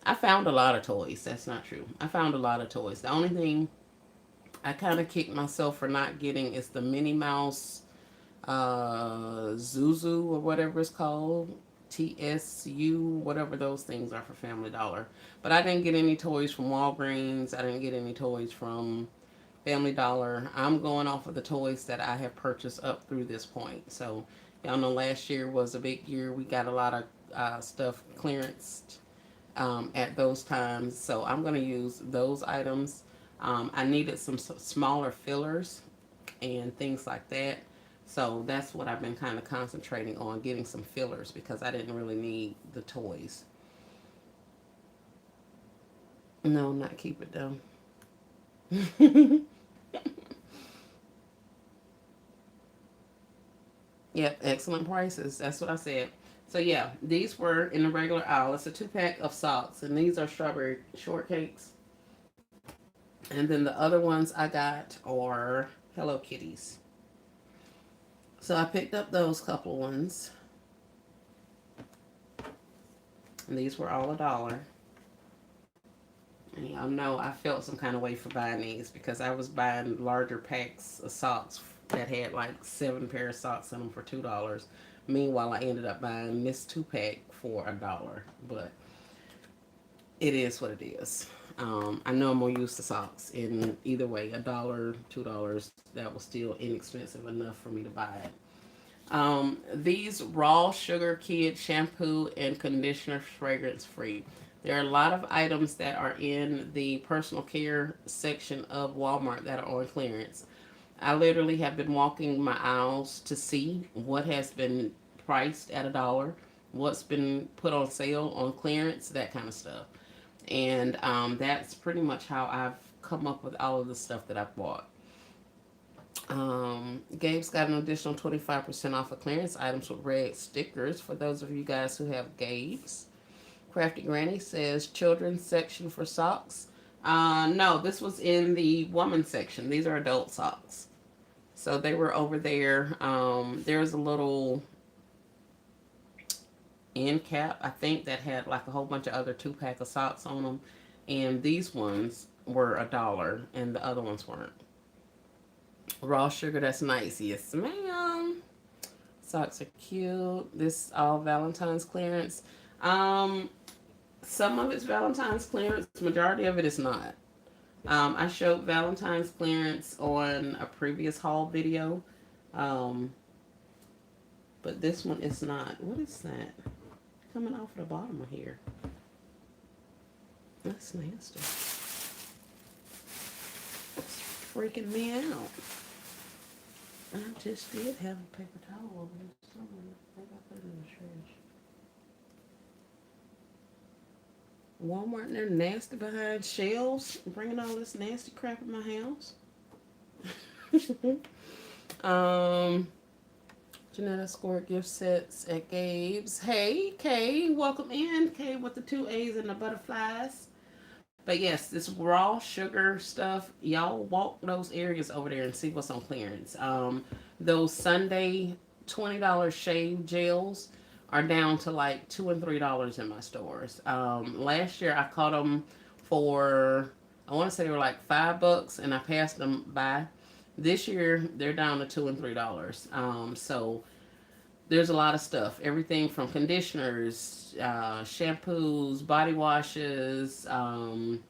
I found a lot of toys. That's not true. I found a lot of toys. The only thing I kind of kicked myself for not getting is the Minnie Mouse Zuzu or whatever it's called. TSU, whatever those things are for Family Dollar. But I didn't get any toys from Walgreens. I didn't get any toys from Family Dollar. I'm going off of the toys that I have purchased up through this point. So, y'all know last year was a big year. We got a lot of stuff clearanced at those times. So, I'm going to use those items. I needed some smaller fillers and things like that. So that's what I've been kind of concentrating on, getting some fillers because I didn't really need the toys. No, not keep it down. Yep, excellent prices. That's what I said. So yeah, these were in the regular aisle. It's a 2-pack of socks, and these are strawberry shortcakes. And then the other ones I got are Hello Kitties. So I picked up those couple ones. And these were all $1. And y'all know I felt some kind of way for buying these because I was buying larger packs of socks that had like 7 pair of socks in them for $2. Meanwhile, I ended up buying this 2 pack for $1. But it is what it is. I know I'm more used to socks. In either way, $1, $2, that was still inexpensive enough for me to buy it. These raw sugar kid shampoo and conditioner fragrance free. There are a lot of items that are in the personal care section of Walmart that are on clearance. I literally have been walking my aisles to see what has been priced at $1, what's been put on sale on clearance, that kind of stuff. And that's pretty much how I've come up with all of the stuff that I've bought. Gabe's got an additional 25% off of clearance items with red stickers for those of you guys who have Gabe's. Crafty Granny says children's section for socks. No, this was in the woman section. These are adult socks. So they were over there. There's a little end cap, I think, that had like a whole bunch of other 2 pack of socks on them. And these ones were $1 and the other ones weren't. Raw sugar, that's nice. Yes, ma'am. Socks are cute. This all Valentine's clearance. Um, some of it's Valentine's clearance. Majority of it is not. I showed Valentine's clearance on a previous haul video. Um, but this one is not. What is that? Coming off the bottom of here. That's nasty. It's freaking me out. I just did have a paper towel over here somewhere. Maybe I put it in the trash. Walmart and they're nasty behind shelves, bringing all this nasty crap in my house. um, Janetta scored gift sets at Gabe's. Hey, Kay, welcome in. Kay with the 2 A's and the butterflies. But yes, this raw sugar stuff, y'all walk those areas over there and see what's on clearance. Those Sunday $20 shave gels are down to like $2 and $3 in my stores. Last year I caught them for, I want to say they were like $5, and I passed them by. This year they're down to $2 and $3. So there's a lot of stuff. Everything from conditioners, shampoos, body washes. I'm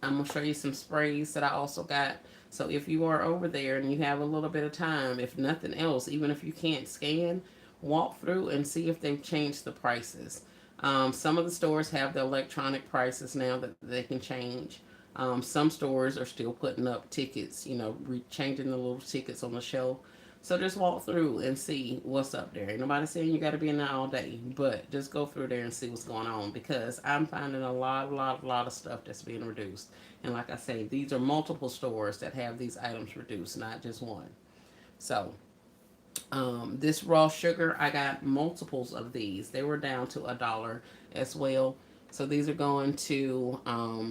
going to show you some sprays that I also got. So if you are over there and you have a little bit of time, if nothing else, even if you can't scan, walk through and see if they've changed the prices. Some of the stores have the electronic prices now that they can change. Some stores are still putting up tickets, changing the little tickets on the shelf. So just walk through and see what's up there. Ain't nobody saying you got to be in there all day, but just go through there and see what's going on, because I'm finding a lot of stuff that's being reduced. And like I say, these are multiple stores that have these items reduced, not just one. So this raw sugar, I got multiples of these. They were down to $1 as well. So these are going to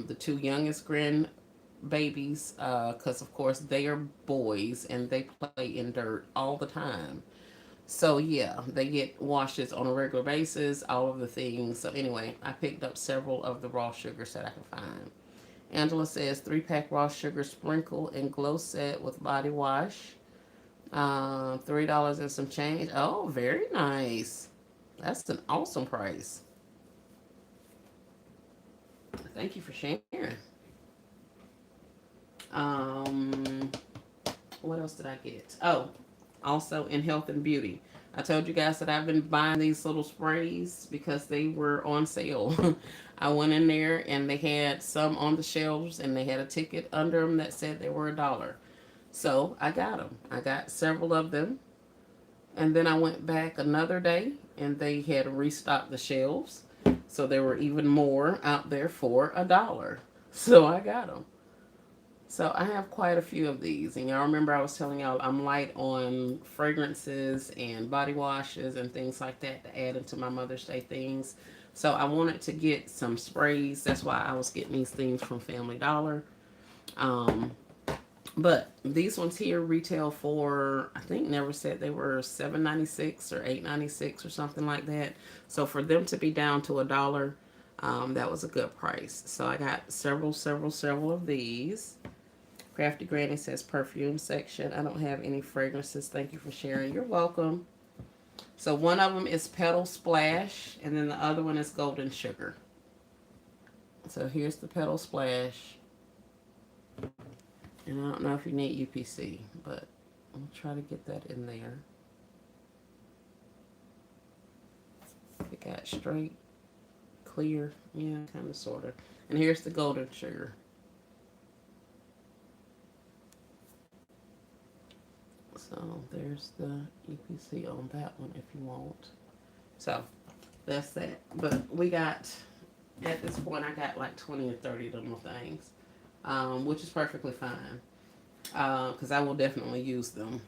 the 2 youngest grandbabies, because of course they are boys and they play in dirt all the time. So yeah, they get washes on a regular basis, all of the things. So anyway, I picked up several of the raw sugars that I could find. Angela says 3 pack raw sugar sprinkle and glow set with body wash. $3 and some change. Oh, very nice. That's an awesome price. Thank you for sharing. Um, what else did I get? Oh, also in health and beauty. I told you guys that I've been buying these little sprays because they were on sale. I went in there and they had some on the shelves and they had a ticket under them that said they were $1. So I got them. I got several of them. And then I went back another day and they had restocked the shelves. So there were even more out there for $1. So I got them. So I have quite a few of these. And y'all remember I was telling y'all I'm light on fragrances and body washes and things like that to add into my Mother's Day things. So I wanted to get some sprays. That's why I was getting these things from Family Dollar. Um, But these ones here retail for, I think Never said they were $7.96 or $8.96 or something like that. So for them to be down to $1, that was a good price. So I got several of these. Crafty Granny says perfume section. I don't have any fragrances. Thank you for sharing. You're welcome. So one of them is Petal Splash, and then the other one is Golden Sugar. So here's the Petal Splash. And I don't know if you need UPC, but I'll try to get that in there. It got straight, clear, yeah, kind of, sort of. And here's the Golden Sugar. So there's the UPC on that one if you want. So that's that. But we got, at this point, I got like 20 or 30 of them things, which is perfectly fine because I will definitely use them.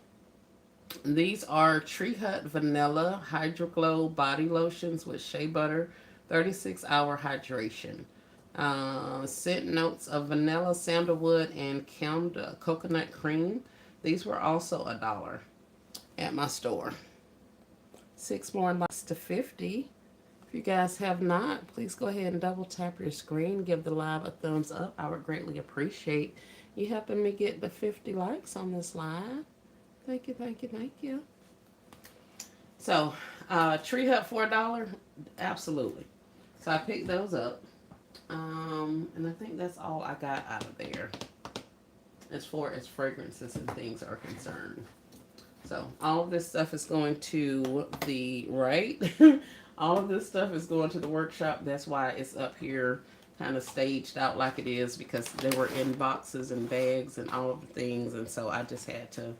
These are Tree Hut Vanilla Hydro Glow Body Lotions with Shea Butter, 36-hour hydration. Scent notes of vanilla, sandalwood, and coconut cream. These were also $1 at my store. 6 more likes to 50. If you guys have not, please go ahead and double tap your screen. Give the live a thumbs up. I would greatly appreciate you helping me get the 50 likes on this live. Thank you, thank you, thank you. So, Tree Hut for $1, absolutely. So I picked those up. And I think that's all I got out of there as far as fragrances and things are concerned. So all of this stuff is going to the right. All of this stuff is going to the workshop. That's why it's up here kind of staged out like it is, because they were in boxes and bags and all of the things. And so I just had to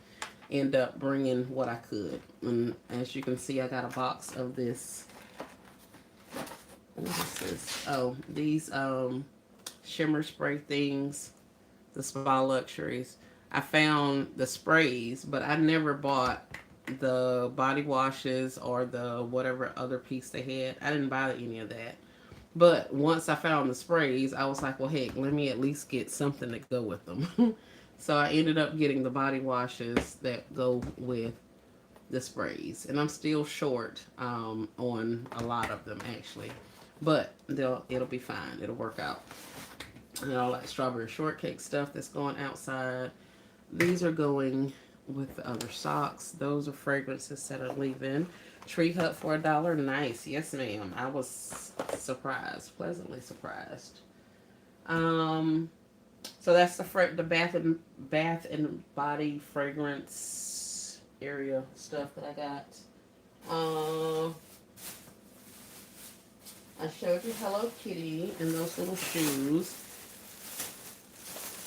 end up bringing what I could. And as you can see, I got a box of this. What is this? Oh, these shimmer spray things, the Spa Luxuries. I found the sprays, but I never bought the body washes or the whatever other piece they had. I didn't buy any of that. But once I found the sprays, I was like, well, heck, let me at least get something to go with them. So I ended up getting the body washes that go with the sprays. And I'm still short on a lot of them, actually. But it'll be fine. It'll work out. And all that strawberry shortcake stuff that's going outside. These are going with the other socks. Those are fragrances that are leaving. Tree Hut for $1. Nice. Yes, ma'am. I was surprised. Pleasantly surprised. So that's the bath and body fragrance area stuff that I got. I showed you Hello Kitty and those little shoes.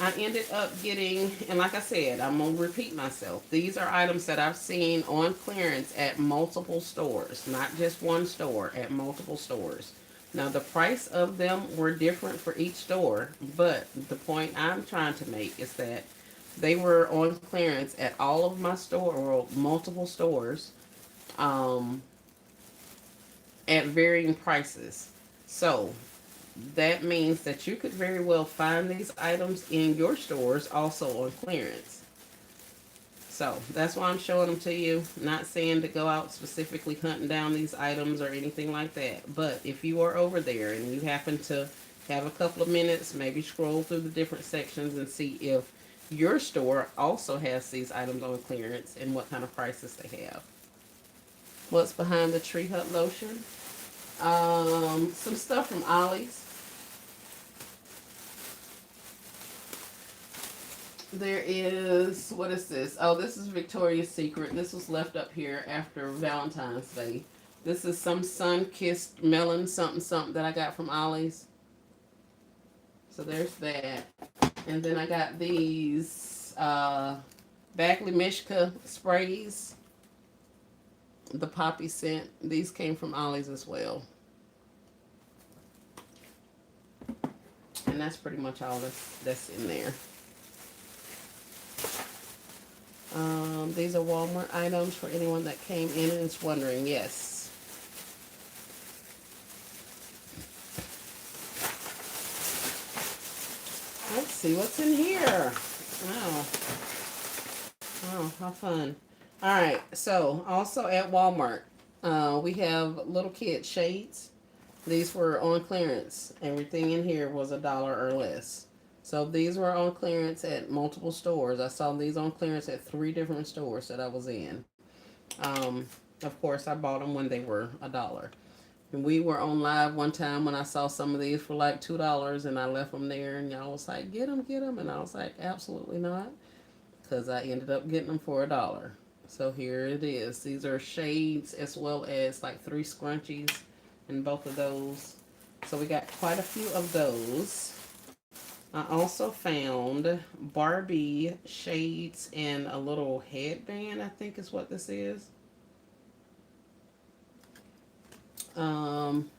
I ended up getting, and like I said, I'm going to repeat myself. These are items that I've seen on clearance at multiple stores. Not just one store, at multiple stores. Now, the price of them were different for each store, but the point I'm trying to make is that they were on clearance at all of my store, or multiple stores, at varying prices. So that means that you could very well find these items in your stores also on clearance. So that's why I'm showing them to you. Not saying to go out specifically hunting down these items or anything like that. But if you are over there and you happen to have a couple of minutes, maybe scroll through the different sections and see if your store also has these items on clearance and what kind of prices they have. What's behind the Tree Hut lotion? Some stuff from Ollie's. There is, what is this? Oh, this is Victoria's Secret. This was left up here after Valentine's Day. This is some sun-kissed melon something that I got from Ollie's. So there's that. And then I got these Bagley Mishka sprays. The poppy scent. These came from Ollie's as well. And that's pretty much all that's in there. These are Walmart items for anyone that came in and is wondering. Yes. Let's see what's in here. Oh, oh, how fun. All right. So, also at Walmart, we have little kid shades. These were on clearance. Everything in here was $1 or less. So these were on clearance at multiple stores. I saw these on clearance at 3 different stores that I was in. Um, of course, I bought them when they were $1. And we were on live one time when I saw some of these for like $2, and I left them there, and y'all was like, get them," and I was like, absolutely not, because I ended up getting them for $1. So here it is. These are shades as well as like 3 scrunchies in both of those. So we got quite a few of those. I also found Barbie shades and a little headband, I think is what this is. Um,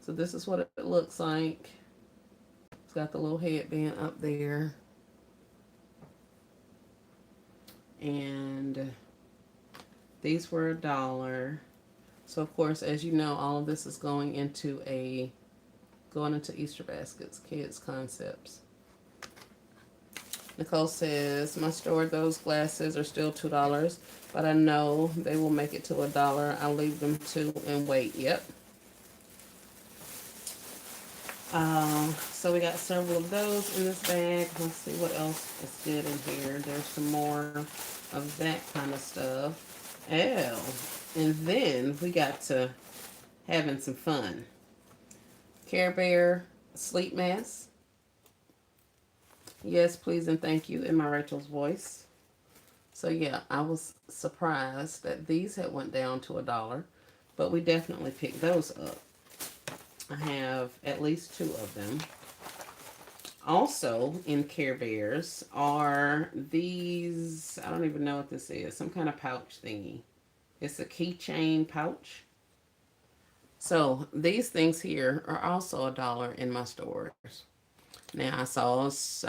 so this is what it looks like. It's got the little headband up there. And these were $1. So of course, as you know, all of this is going into Easter baskets, kids concepts. Nicole says, my store, those glasses are still $2, but I know they will make it to $1. I'll leave them to and wait. Yep. So we got several of those in this bag. Let's see what else is good in here. There's some more of that kind of stuff. Oh, and then we got to having some fun. Care Bear sleep mask. Yes, please and thank you in my Rachel's voice. So yeah, I was surprised that these had went down to $1, but we definitely picked those up. I have at least 2 of them. Also in Care Bears are these, I don't even know what this is, some kind of pouch thingy. It's a keychain pouch. So these things here are also $1 in my stores. Now I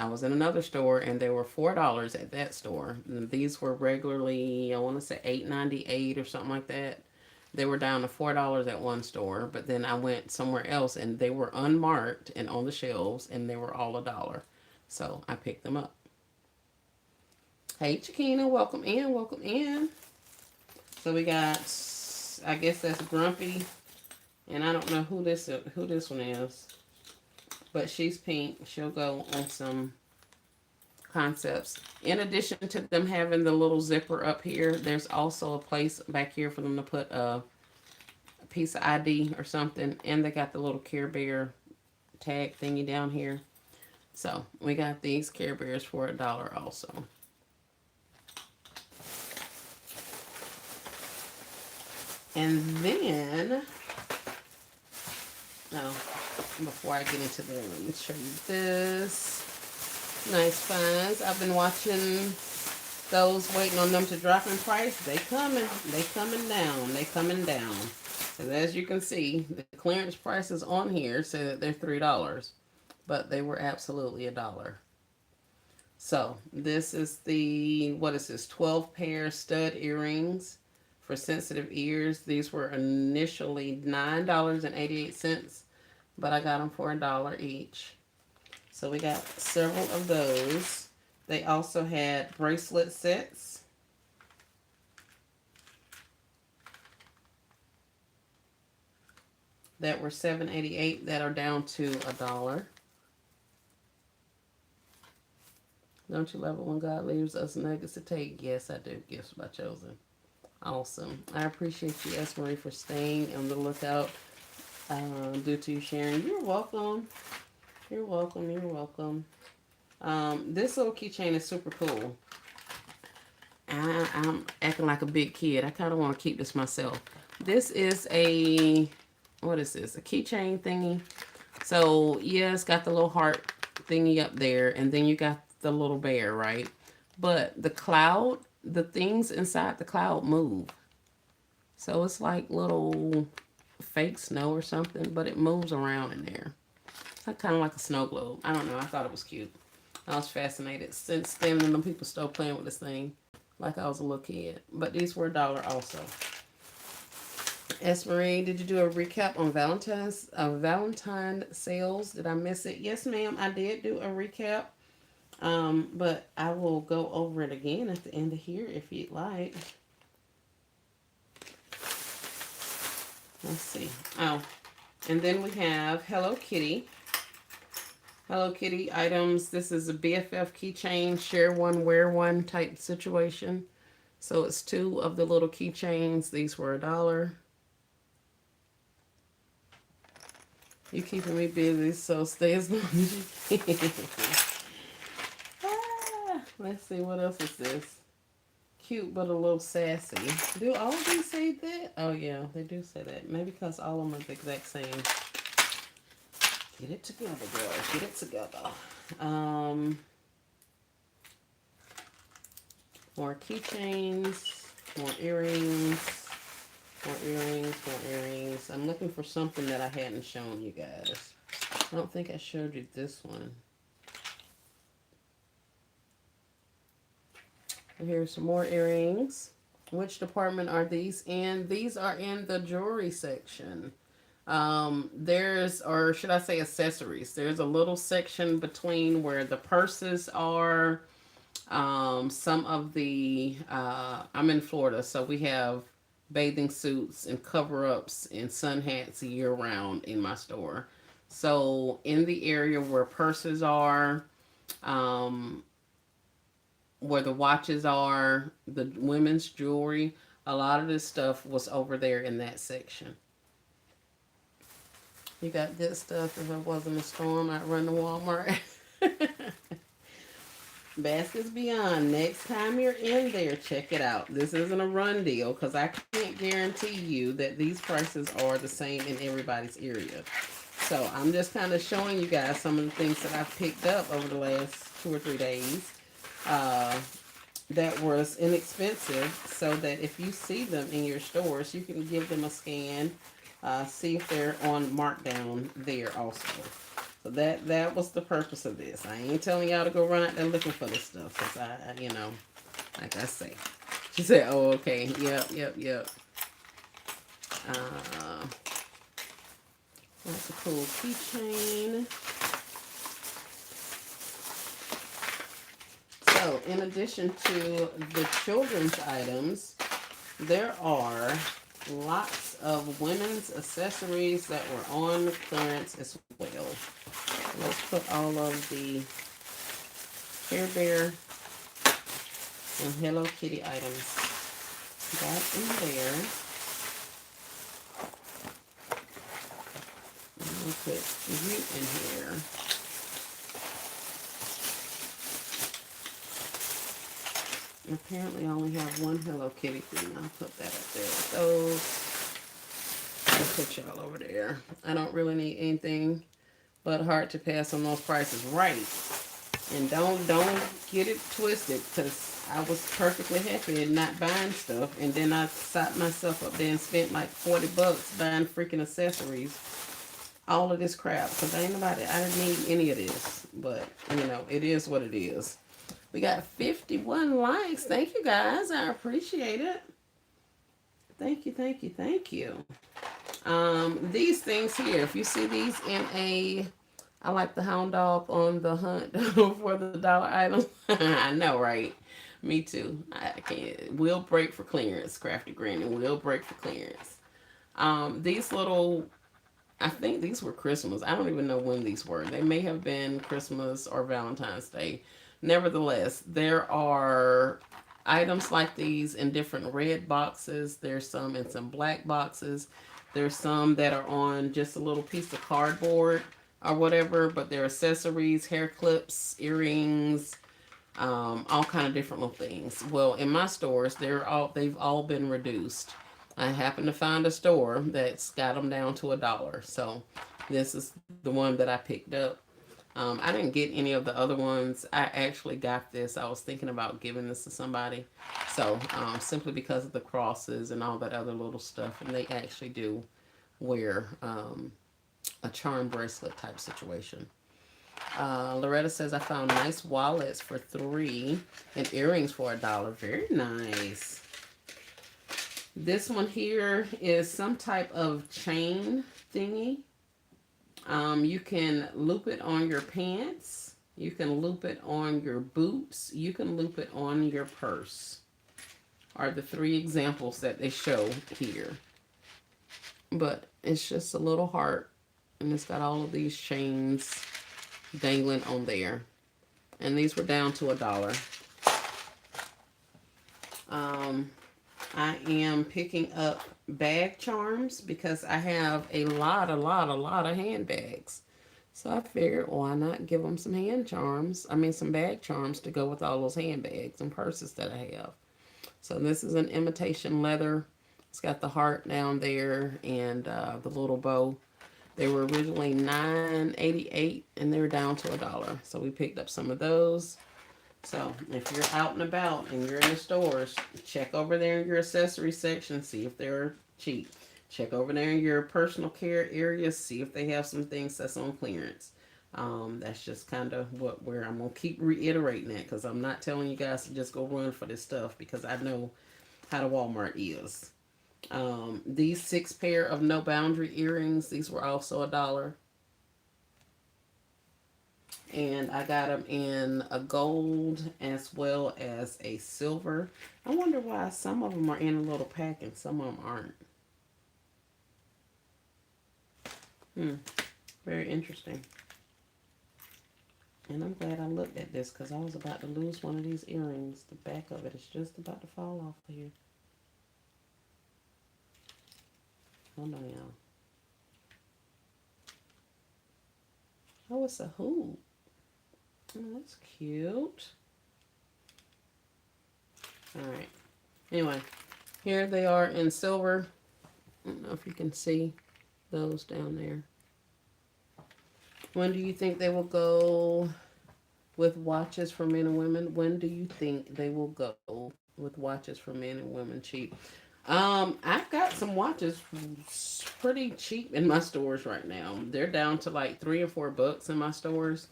was in another store and they were $4 at that store. And these were regularly, I want to say $8.98 or something like that. They were down to $4 at one store, but then I went somewhere else and they were unmarked and on the shelves and they were all $1. So I picked them up. Hey Chiquina, welcome in, welcome in. So we got, I guess that's Grumpy, and I don't know who this one is, but she's pink. She'll go on some concepts. In addition to them having the little zipper up here, there's also a place back here for them to put a piece of ID or something, and they got the little Care Bear tag thingy down here. So we got these Care Bears for $1 also. And then, oh, before I get into that, let me show you this. Nice finds. I've been watching those, waiting on them to drop in price. They coming. They coming down. They coming down. And as you can see, the clearance prices on here say that they're $3, but they were absolutely $1. So this is what is this? 12 pair stud earrings for sensitive ears. These were initially $9.88, but I got them for $1 each. So we got several of those. They also had bracelet sets. That were $7.88 that are down to $1. Don't you love it when God leaves us nuggets to take? Yes, I do. Gifts by Chosen. Awesome. I appreciate you, S. Marie, for staying on the lookout due to you sharing. You're welcome. You're welcome. You're welcome. This little keychain is super cool. I'm acting like a big kid. I kind of want to keep this myself. This is what is this? A keychain thingy. So, yeah, it's got the little heart thingy up there, and then you got the little bear, right? But the things inside the cloud move. So it's like little fake snow or something, but it moves around in there. It's like, kind of like a snow globe. I don't know. I thought it was cute. I was fascinated since standing in the people store playing with this thing like I was a little kid. But these were $1 also. S. Marie, did you do a recap on Valentine sales? Did I miss it? Yes, ma'am. I did do a recap. But I will go over it again at the end of here if you'd like. Let's see. Oh, and then we have Hello Kitty. Hello Kitty items. This is a BFF keychain, share one, wear one type situation. So it's two of the little keychains. These were $1. You keeping me busy, so stay as long as you can. Let's see, what else is this? Cute but a little sassy. Do all of these say that? Oh yeah, they do say that. Maybe because all of them are the exact same. Get it together, girl. Get it together. More keychains, more earrings, more earrings, more earrings. I'm looking for something that I hadn't shown you guys. I don't think I showed you this one. Here's some more earrings. Which department are these in? These are in the jewelry section. There's, or should I say accessories, there's a little section between where the purses are. Some of the, I'm in Florida, so we have bathing suits and cover-ups and sun hats year-round in my store. So in the area where purses are, um, where the watches are, the women's jewelry, a lot of this stuff was over there in that section. You got good stuff. If it wasn't a storm, I'd run to Walmart. Baskets Beyond. Next time you're in there, check it out. This isn't a run deal because I can't guarantee you that these prices are the same in everybody's area. So I'm just kind of showing you guys some of the things that I've picked up over the last 2 or 3 days. That was inexpensive, so that if you see them in your stores, you can give them a scan, see if they're on markdown there also. So that was the purpose of this. I ain't telling y'all to go run out there looking for this stuff, because you know, like I say. She said, oh, okay, yep. That's a cool keychain. So, in addition to the children's items, there are lots of women's accessories that were on clearance as well. Let's put all of the Care Bear and Hello Kitty items back in there. And we'll put you in here. Apparently I only have one Hello Kitty thing. I'll put that up there with those. I'll put y'all over there. I don't really need anything but hard to pass on those prices right. And don't get it twisted, because I was perfectly happy in not buying stuff, and then I sat myself up there and spent like $40 buying freaking accessories. All of this crap, because I didn't need any of this. But, you know, it is what it is. We got 51 likes. Thank you, guys. I appreciate it. Thank you. These things here, if you see these in a, I like the hound dog on the hunt for the dollar item. I know, right? Me too. I can't. Will break for clearance. Crafty Granny will break for clearance. These little, I think these were Christmas. I don't even know when these were. They may have been Christmas or Valentine's Day. Nevertheless, there are items like these in different red boxes. There's some in some black boxes. There's some that are on just a little piece of cardboard or whatever, but they're accessories, hair clips, earrings, all kind of different little things. Well, in my stores, they've all been reduced. I happened to find a store that's got them down to $1. So this is the one that I picked up. I didn't get any of the other ones. I actually got this. I was thinking about giving this to somebody. So, simply because of the crosses and all that other little stuff. And they actually do wear a charm bracelet type situation. Loretta says, I found nice wallets for $3 and earrings for $1. Very nice. This one here is some type of chain thingy. You can loop it on your pants, You can loop it on your boots. You can loop it on your purse. Are the three examples that they show here. But it's just a little heart. And it's got all of these chains dangling on there. And these were down to $1. Um, I am picking up bag charms because I have a lot of handbags. So I figured, why not give them some hand charms? I mean, some bag charms to go with all those handbags and purses that I have. So this is an imitation leather. It's got the heart down there and the little bow. They were originally $9.88 and they're down to $1. So we picked up some of those. So if you're out and about and you're in the stores, check over there in your accessory section, see if they're cheap. Check over there in your personal care area, see if they have some things that's on clearance. That's just kind of where I'm gonna keep reiterating that because I'm not telling you guys to just go run for this stuff because I know how the Walmart is. These 6 pair of no boundary earrings, these were also $1. And I got them in a gold as well as a silver. I wonder why some of them are in a little pack and some of them aren't. Very interesting. And I'm glad I looked at this because I was about to lose one of these earrings. The back of it is just about to fall off of here. Hold on, y'all. Oh, it's a hoop. Oh, that's cute. Alright. Anyway, here they are in silver. I don't know if you can see those down there. When do you think they will go with watches for men and women? When do you think they will go with watches for men and women cheap? I've got some watches pretty cheap in my stores right now. They're down to like $3 or $4 in my stores.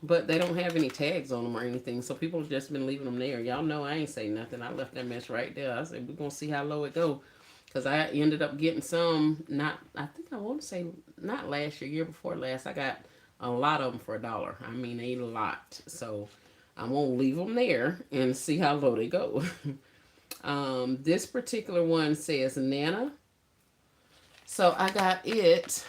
But they don't have any tags on them or anything, so people have just been leaving them there. Y'all know I ain't say nothing. I left that mess right there. I said we're gonna see how low it go, cause I ended up getting some. Not, I think I want to say not last year, year before last. I got a lot of them for $1. I mean a lot. So I'm gonna leave them there and see how low they go. This particular one says Nana. So I got it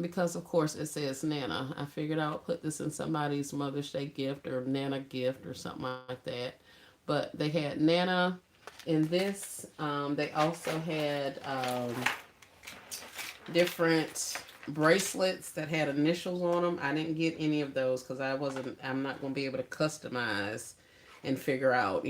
because, of course, it says Nana. I figured I would put this in somebody's Mother's Day gift or Nana gift or something like that. But they had Nana in this. They also had different bracelets that had initials on them. I didn't get any of those because I'm not going to be able to customize and figure out,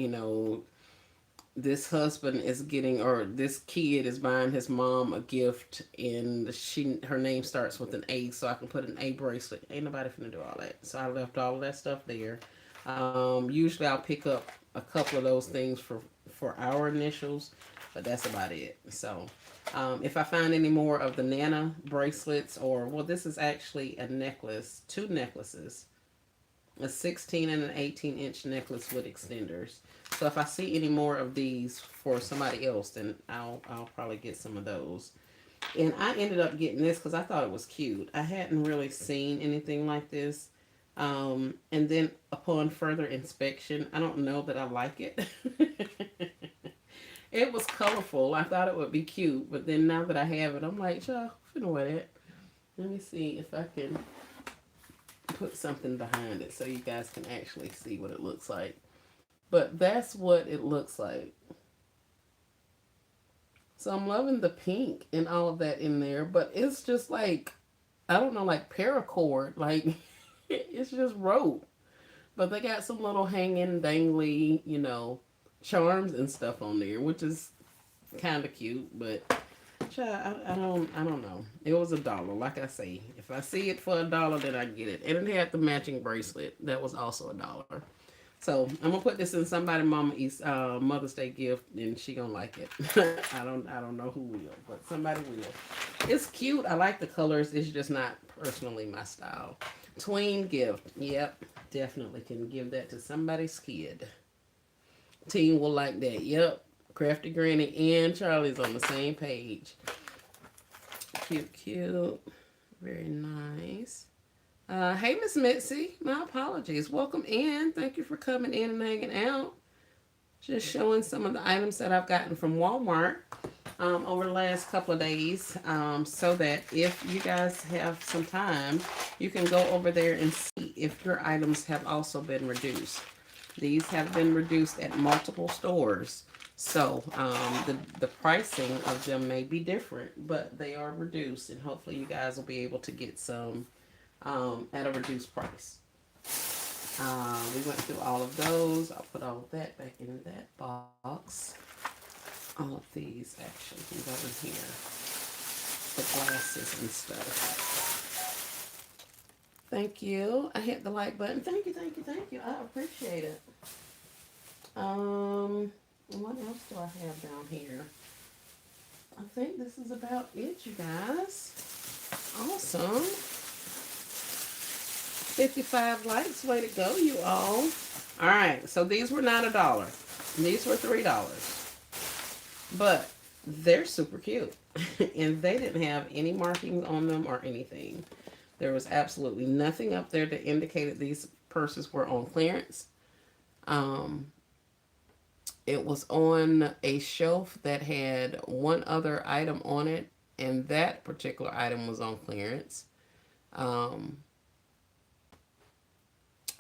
this husband is getting, or this kid is buying his mom a gift and her name starts with an A, so I can put an A bracelet. Ain't nobody finna do all that, so I left all of that stuff there. Usually I'll pick up a couple of those things for our initials, but that's about it. So if I find any more of the Nana bracelets, or well, this is actually a necklace, 2 necklaces, a 16 and an 18-inch necklace with extenders. So if I see any more of these for somebody else, then I'll probably get some of those. And I ended up getting this because I thought it was cute. I hadn't really seen anything like this. And then upon further inspection, I don't know that I like it. It was colorful. I thought it would be cute, but then now that I have it, I'm like, sure, I'm finna wear it. Let me see if I can put something behind it so you guys can actually see what it looks like. But that's what it looks like. So I'm loving the pink and all of that in there, but it's just like, I don't know, like paracord. Like, it's just rope. But they got some little hanging, dangly, charms and stuff on there, which is kind of cute. But I don't know. It was $1. Like I say, if I see it for $1, then I get it. And it had the matching bracelet that was also $1. So I'm gonna put this in somebody Mother's Day gift, and she gonna like it. I don't know who will, but somebody will. It's cute. I like the colors. It's just not personally my style. Tween gift. Yep, definitely can give that to somebody's kid. Teen will like that. Yep. Crafty Granny and Charlie's on the same page. Cute, cute. Very nice. Hey, Miss Mitzi. My apologies. Welcome in. Thank you for coming in and hanging out. Just showing some of the items that I've gotten from Walmart over the last couple of days, so that if you guys have some time, you can go over there and see if your items have also been reduced. These have been reduced at multiple stores. So the pricing of them may be different, but they are reduced, and hopefully you guys will be able to get some at a reduced price. We went through all of those. I'll put all of that back in that box. All of these, actually, these over here. The glasses and stuff. Thank you. I hit the like button. Thank you, thank you, thank you. I appreciate it. What else do I have down here? I think this is about it, you guys. Awesome. 55 likes. Way to go, you all. All right. So these were not $1. These were $3. But they're super cute. And they didn't have any markings on them or anything. There was absolutely nothing up there that indicated these purses were on clearance. Um, it was on a shelf that had one other item on it, and that particular item was on clearance. Um,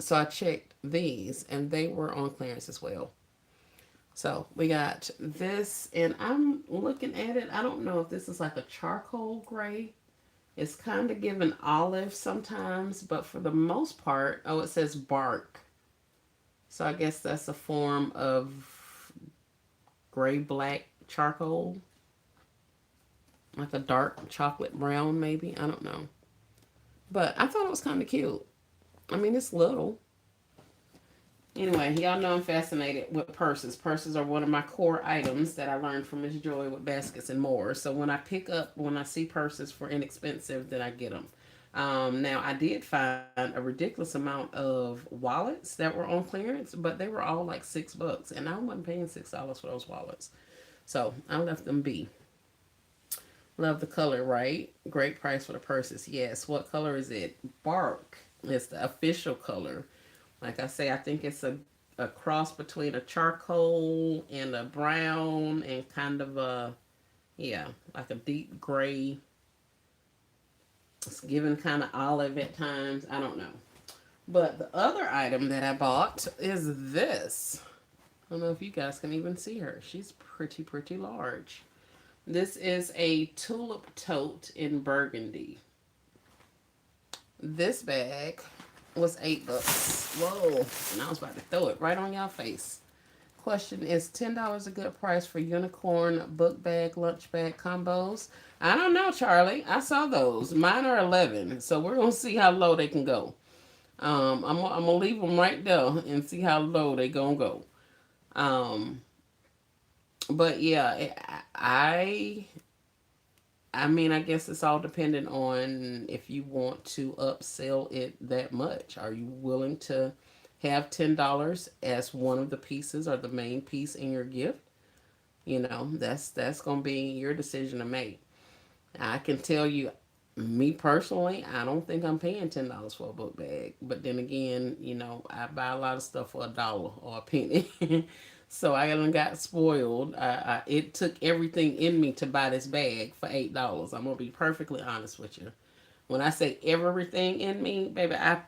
so I checked these, and they were on clearance as well. So we got this, and I'm looking at it. I don't know if this is like a charcoal gray. It's kind of giving olive sometimes, but for the most part, oh, it says bark. So I guess that's a form of gray black charcoal, like a dark chocolate brown, maybe. I don't know. But I thought it was kind of cute. I mean, it's little. Anyway, y'all know I'm fascinated with purses. Purses are one of my core items that I learned from Miss Joy with Baskets and More. So when I see purses for inexpensive, then I get them. Now, I did find a ridiculous amount of wallets that were on clearance, but they were all like $6, and I wasn't paying $6 for those wallets. So I left them be. Love the color, right? Great price for the purses. Yes. What color is it? Bark is the official color. Like I say, I think it's a cross between a charcoal and a brown and kind of a, yeah, like a deep gray. It's given kind of olive at times. I don't know. But the other item that I bought is this. I don't know if you guys can even see her. She's pretty, pretty large. This is a tulip tote in burgundy. This bag was $8. Whoa. And I was about to throw it right on y'all face. Question, is $10 a good price for unicorn book bag, lunch bag combos? I don't know, Charlie. I saw those. Mine are 11. So we're going to see how low they can go. I'm going to leave them right there and see how low they going to go. Um, but yeah, I mean, I guess it's all dependent on if you want to upsell it that much. Are you willing to have $10 as one of the pieces or the main piece in your gift? You know, that's gonna be your decision to make. I can tell you, me personally, I don't think I'm paying $10 for a book bag. But then again, you know, I buy a lot of stuff for $1 or a penny. So I got spoiled. It took everything in me to buy this bag for $8. I'm gonna be perfectly honest with you. When I say everything in me, baby, I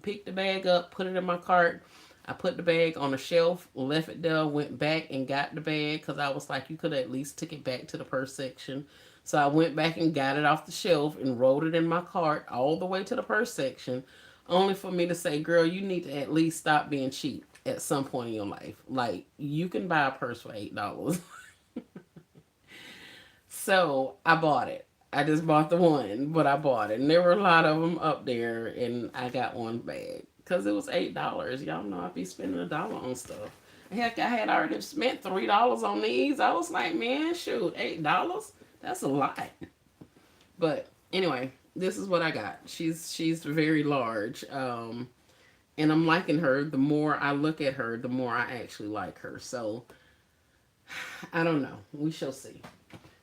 picked the bag up, put it in my cart. I put the bag on a shelf, left it there, went back and got the bag because I was like, you could at least took it back to the purse section. So I went back and got it off the shelf and rolled it in my cart all the way to the purse section, only for me to say, girl, you need to at least stop being cheap at some point in your life. Like, you can buy a purse for $8. So I bought it. I just bought the one, but I bought it. And there were a lot of them up there, and I got one bag. Because it was $8. Y'all know I'd be spending $1 on stuff. Heck, I had already spent $3 on these. I was like, man, shoot, $8? That's a lot. But anyway, this is what I got. She's very large. And I'm liking her. The more I look at her, the more I actually like her. So I don't know. We shall see.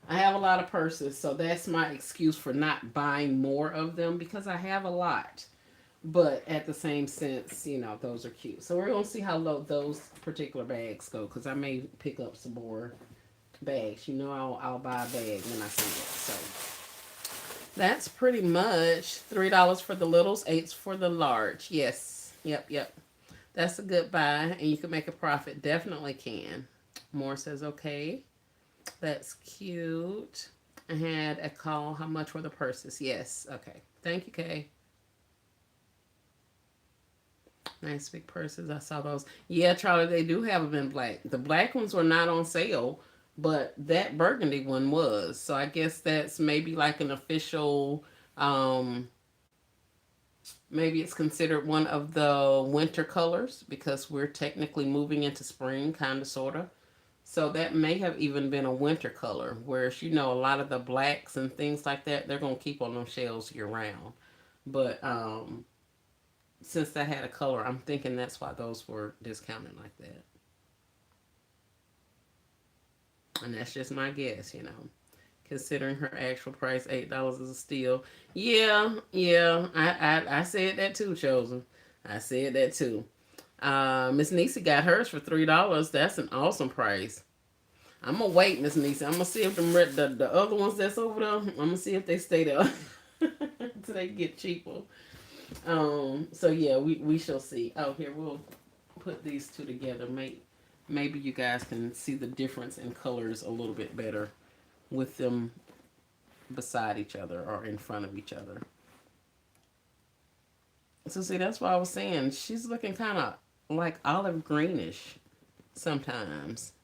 I have a lot of purses, so that's my excuse for not buying more of them because I have a lot. But at the same sense, those are cute. So we're gonna see how low those particular bags go because I may pick up some more bags. I'll buy a bag when I see it. So that's pretty much $3 for the littles, 8 for the large. Yes, yep, yep. That's a good buy, and you can make a profit. Definitely can. Moore says okay. That's cute. I had a call. How much were the purses? Yes. Okay. Thank you, Kay. Nice big purses. I saw those. Yeah, Charlie, they do have them in black. The black ones were not on sale, but that burgundy one was. So I guess that's maybe like an official. Maybe it's considered one of the winter colors because we're technically moving into spring, kind of, sort of. So that may have even been a winter color, whereas a lot of the blacks and things like that, they're gonna keep on them shelves year round. But since that had a color, I'm thinking that's why those were discounted like that. And that's just my guess. Considering her actual price, $8 is a steal. Yeah, yeah. I said that too, Chosen. I said that too. Miss Nisa got hers for $3. That's an awesome price. I'm gonna wait, Miss Nisa. I'm gonna see if the other ones that's over there. I'm gonna see if they stay there until they get cheaper. So yeah, we shall see. Oh, here we'll put these two together. Maybe you guys can see the difference in colors a little bit better with them beside each other or in front of each other. So see, that's why I was saying she's looking kind of like olive greenish sometimes.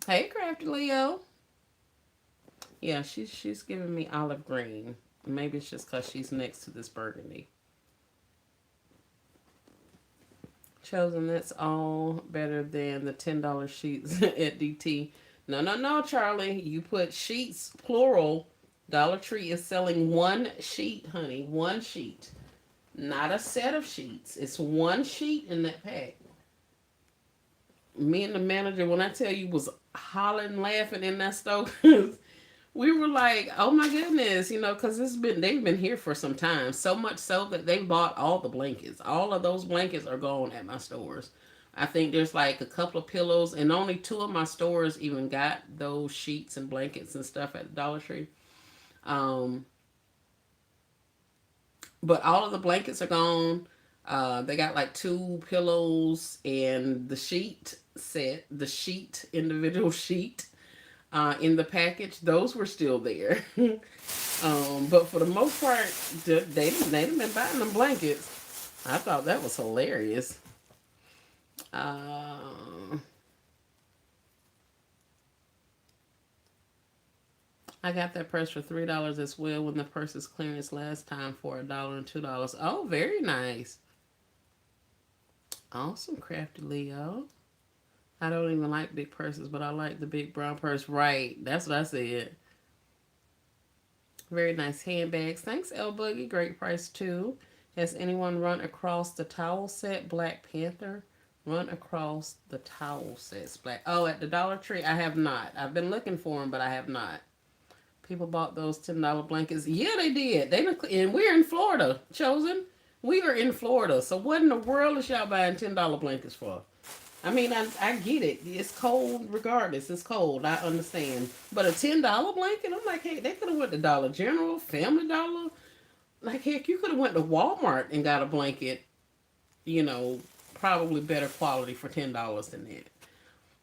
Hey, Crafty Leo. Yeah, she's giving me olive green. Maybe it's just because she's next to this burgundy. Chosen, that's all better than the $10 sheets at DT. No, no, no, Charlie. You put sheets, plural. Dollar Tree is selling one sheet, honey. One sheet. Not a set of sheets. It's one sheet in that pack. Me and the manager, when I tell you, was hollering, laughing in that stove. We were like, "Oh my goodness," because they've been here for some time. So much so that they bought all the blankets. All of those blankets are gone at my stores. I think there's like a couple of pillows, and only two of my stores even got those sheets and blankets and stuff at the Dollar Tree. Um, but all of the blankets are gone. They got like two pillows and the sheet set, the sheet individual sheet in the package. Those were still there. But for the most part, they've been buying them blankets. I thought that was hilarious. Uh, I got that purse for $3 as well when the purse is clearance last time for $1 and $2. Oh, very nice. Awesome, Crafty Leo. I don't even like big purses, but I like the big brown purse. Right, that's what I said. Very nice handbags. Thanks, L Boogie. Great price too. Has anyone run across the towel set Black Panther? Run across the towel sets Black. Oh, at the Dollar Tree, I have not. I've been looking for them, but I have not. People bought those $10 blankets. Yeah, they did. And we're in Florida. Chosen. We are in Florida. So what in the world is y'all buying $10 blankets for? I mean, I get it. It's cold regardless. It's cold. I understand. But a $10 blanket, I'm like, hey, they could have went to Dollar General, Family Dollar. Like, heck, you could have went to Walmart and got a blanket, you know, probably better quality for $10 than that.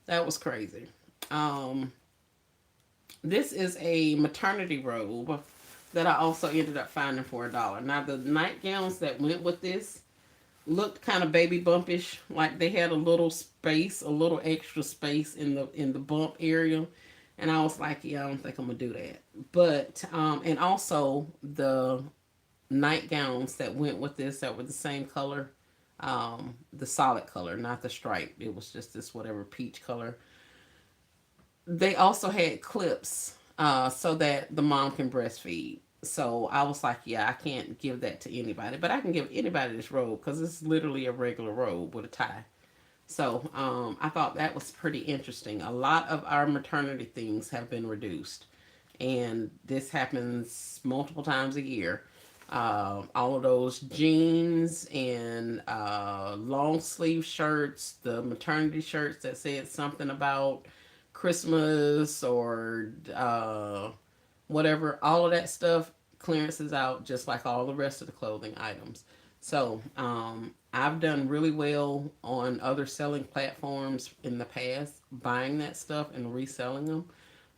That was crazy. Um, this is a maternity robe that I also ended up finding for $1. Now, the nightgowns that went with this looked kind of baby bumpish, like they had a little space, a little extra space in the bump area, and I was like, yeah, I don't think I'm gonna do that. But and also the nightgowns that went with this that were the same color, the solid color, not the stripe. It was just this whatever peach color. They also had clips so that the mom can breastfeed. So I was like, yeah, I can't give that to anybody, but I can give anybody this robe because it's literally a regular robe with a tie. So I thought that was pretty interesting. A lot of our maternity things have been reduced, and this happens multiple times a year. All of those jeans and long sleeve shirts, the maternity shirts that said something about Christmas or whatever, all of that stuff clearances out just like all the rest of the clothing items. So I've done really well on other selling platforms in the past, buying that stuff and reselling them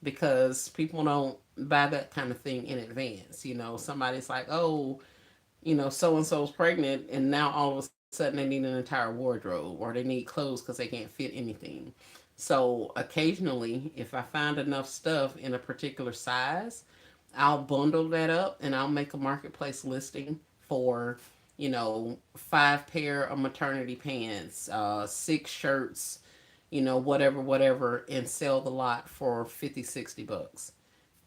because people don't buy that kind of thing in advance. You know, somebody's like, oh, so and so's pregnant, and now all of a sudden they need an entire wardrobe or they need clothes because they can't fit anything. So occasionally, if I find enough stuff in a particular size, I'll bundle that up and I'll make a marketplace listing for, 5 pair of maternity pants, 6 shirts, whatever, and sell the lot for 50, $60.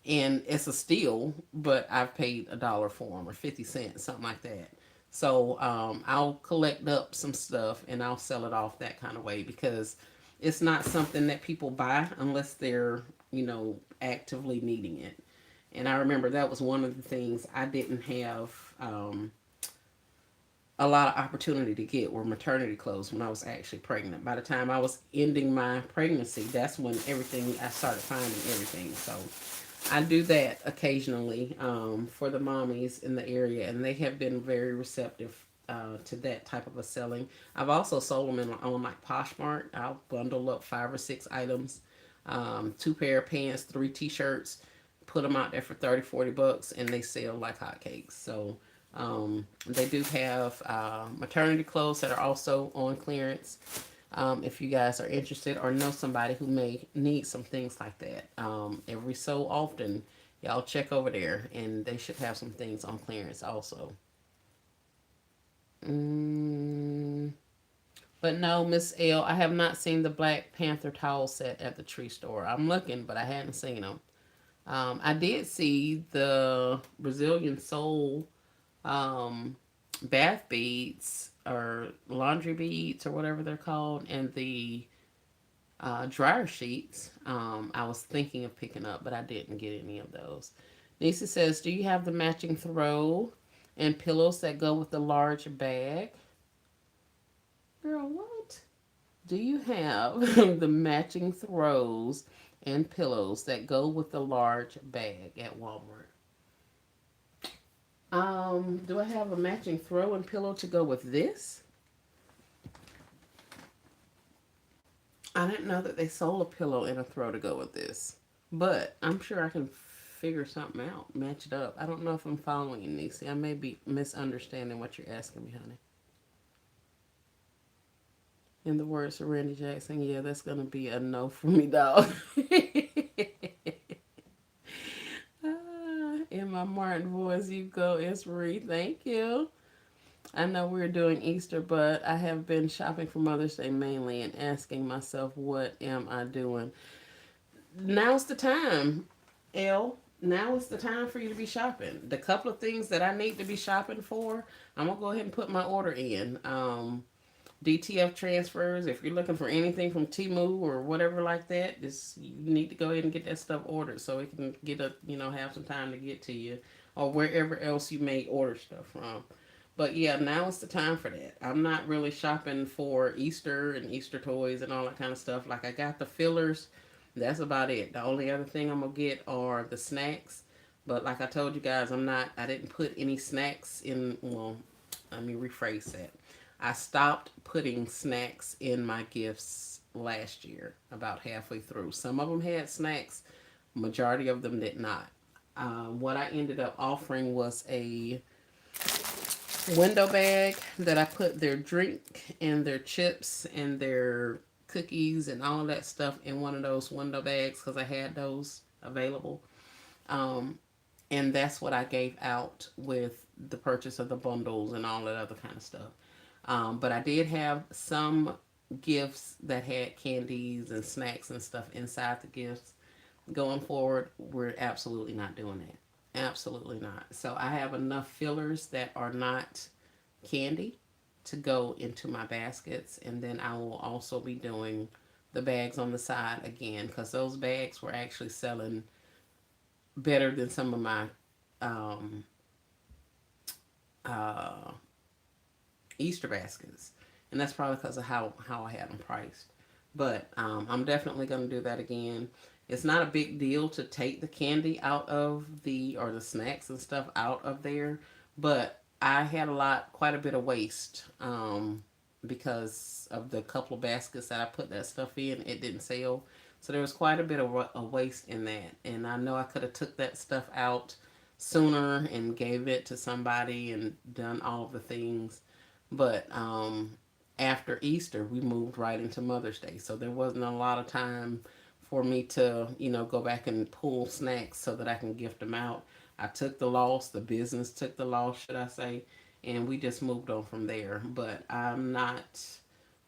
And it's a steal, but I've paid $1 for them or 50 cents, something like that. So I'll collect up some stuff and I'll sell it off that kind of way because it's not something that people buy unless they're, actively needing it. And I remember that was one of the things I didn't have a lot of opportunity to get were maternity clothes when I was actually pregnant. By the time I was ending my pregnancy, that's when I started finding everything. So I do that occasionally for the mommies in the area, and they have been very receptive to that type of a selling. I've also sold them on like Poshmark. I'll bundle up 5 or 6 items, 2 pair of pants, 3 t-shirts, put them out there for 30, $40, and they sell like hotcakes. So they do have maternity clothes that are also on clearance. If you guys are interested or know somebody who may need some things like that, every so often, y'all check over there and they should have some things on clearance also. Mm, but no, Miss L, I have not seen the Black Panther towel set at the tree store. I'm looking, but I hadn't seen them. I did see the Brazilian soul um, bath beads or laundry beads or whatever they're called, and the dryer sheets. I was thinking of picking up, but I didn't get any of those. Nisa says, "Do you have the matching throw and pillows that go with the large bag?" Girl, what? Do you have the matching throws and pillows that go with the large bag at Walmart? Do I have a matching throw and pillow to go with this? I didn't know that they sold a pillow and a throw to go with this. But I'm sure I can figure something out, match it up. I don't know if I'm following you, Nisi. I may be misunderstanding what you're asking me, honey. In the words of Randy Jackson, yeah, that's going to be a no for me, dog. In my Martin voice, you go, it's Reed. Thank you. I know we're doing Easter, but I have been shopping for Mother's Day mainly and asking myself, what am I doing? Now's the time, L. Now is the time for you to be shopping. The couple of things that I need to be shopping for, I'm gonna go ahead and put my order in. DTF transfers. If you're looking for anything from Temu or whatever like that, just you need to go ahead and get that stuff ordered so it can get have some time to get to you, or wherever else you may order stuff from. But yeah, now is the time for that. I'm not really shopping for Easter and Easter toys and all that kind of stuff. Like I got the fillers. That's about it. The only other thing I'm gonna get are the snacks. But like I told you guys, I didn't put any snacks in. Well, let me rephrase that. I stopped putting snacks in my gifts last year, about halfway through. Some of them had snacks, majority of them did not. What I ended up offering was a window bag that I put their drink and their chips and their cookies and all of that stuff in one of those window bags because I had those available. Um, and that's what I gave out with the purchase of the bundles and all that other kind of stuff. But I did have some gifts that had candies and snacks and stuff inside the gifts. Going forward, we're absolutely not doing that. Absolutely not. So I have enough fillers that are not candy. to go into my baskets, and then I will also be doing the bags on the side again, because those bags were actually selling better than some of my um, uh, Easter baskets, and that's probably because of how I had them priced. But I'm definitely going to do that again. It's not a big deal to take the candy out of the or the snacks and stuff out of there, but I had quite a bit of waste because of the couple of baskets that I put that stuff in. It didn't sell, so there was quite a bit of a waste in that, and I know I could have took that stuff out sooner and gave it to somebody and done all of the things, but after Easter, we moved right into Mother's Day. So there wasn't a lot of time for me to, go back and pull snacks so that I can gift them out. I took the loss, the business took the loss, should I say, and we just moved on from there. But I'm not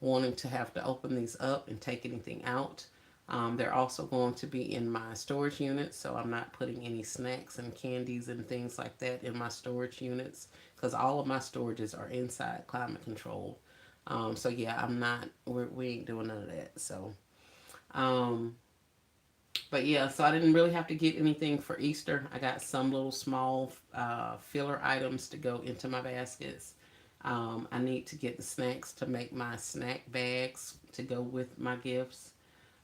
wanting to have to open these up and take anything out. They're also going to be in my storage units, so I'm not putting any snacks and candies and things like that in my storage units, because all of my storages are inside climate control. So yeah, I'm not. We ain't doing none of that. So, um, but yeah, so I didn't really have to get anything for Easter. I got some little small filler items to go into my baskets. I need to get the snacks to make my snack bags to go with my gifts.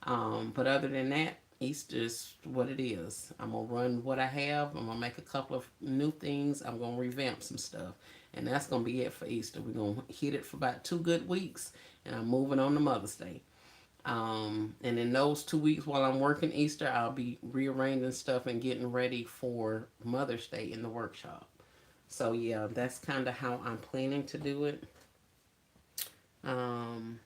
But other than that, Easter's what it is. I'm gonna run what I have. I'm gonna make a couple of new things. I'm gonna revamp some stuff, and that's gonna be it for Easter. We're gonna hit it for about 2 good weeks, and I'm moving on to Mother's Day. And in those 2 weeks while I'm working Easter, I'll be rearranging stuff and getting ready for Mother's Day in the workshop. So yeah, that's kind of how I'm planning to do it. Um,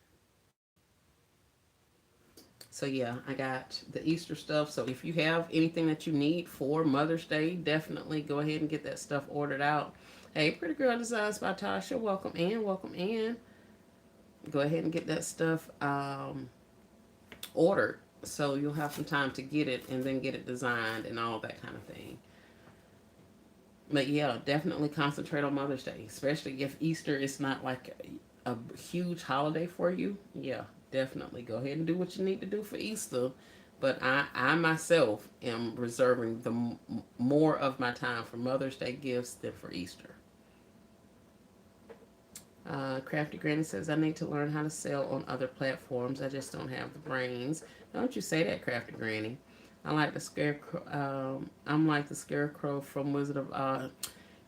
so yeah, I got the Easter stuff. So if you have anything that you need for Mother's Day, definitely go ahead and get that stuff ordered out. Hey, Pretty Girl Designs by Tasha, welcome in, welcome in. Go ahead and get that stuff ordered, so you'll have some time to get it and then get it designed and all that kind of thing. But yeah, definitely concentrate on Mother's Day, especially if Easter is not like a huge holiday for you. Yeah, definitely go ahead and do what you need to do for Easter. But I myself am reserving more of my time for Mother's Day gifts than for Easter. Crafty Granny says, I need to learn how to sell on other platforms. I just don't have the brains. Don't you say that, Crafty Granny. I like the scarecrow. I'm like the scarecrow from Wizard of Oz.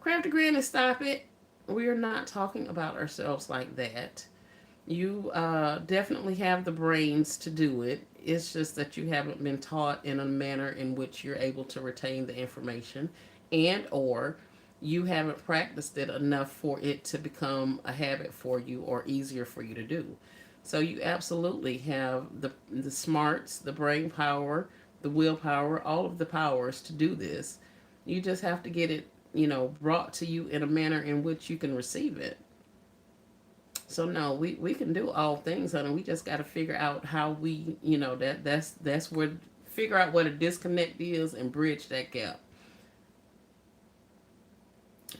Crafty Granny, stop it. We're not talking about ourselves like that. You definitely have the brains to do it. It's just that you haven't been taught in a manner in which you're able to retain the information, and or you haven't practiced it enough for it to become a habit for you or easier for you to do. So you absolutely have the smarts, the brain power, the willpower, all of the powers to do this. You just have to get it, brought to you in a manner in which you can receive it. So no, we can do all things, honey. We just got to figure out how we, that's where figure out what a disconnect is and bridge that gap.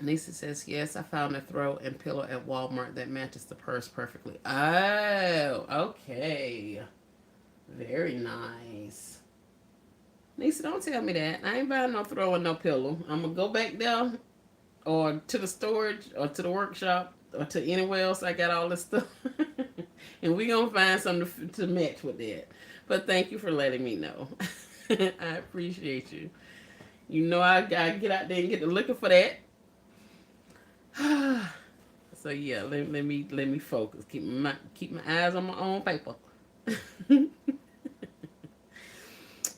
Nisa says, yes, I found a throw and pillow at Walmart that matches the purse perfectly. Oh, okay. Very nice. Nisa, don't tell me that. I ain't buying no throw and no pillow. I'm going to go back there or to the storage or to the workshop or to anywhere else I got all this stuff. And we going to find something to match with that. But thank you for letting me know. I appreciate you. You know I get out there and get to looking for that. So yeah, let me focus. Keep my eyes on my own paper.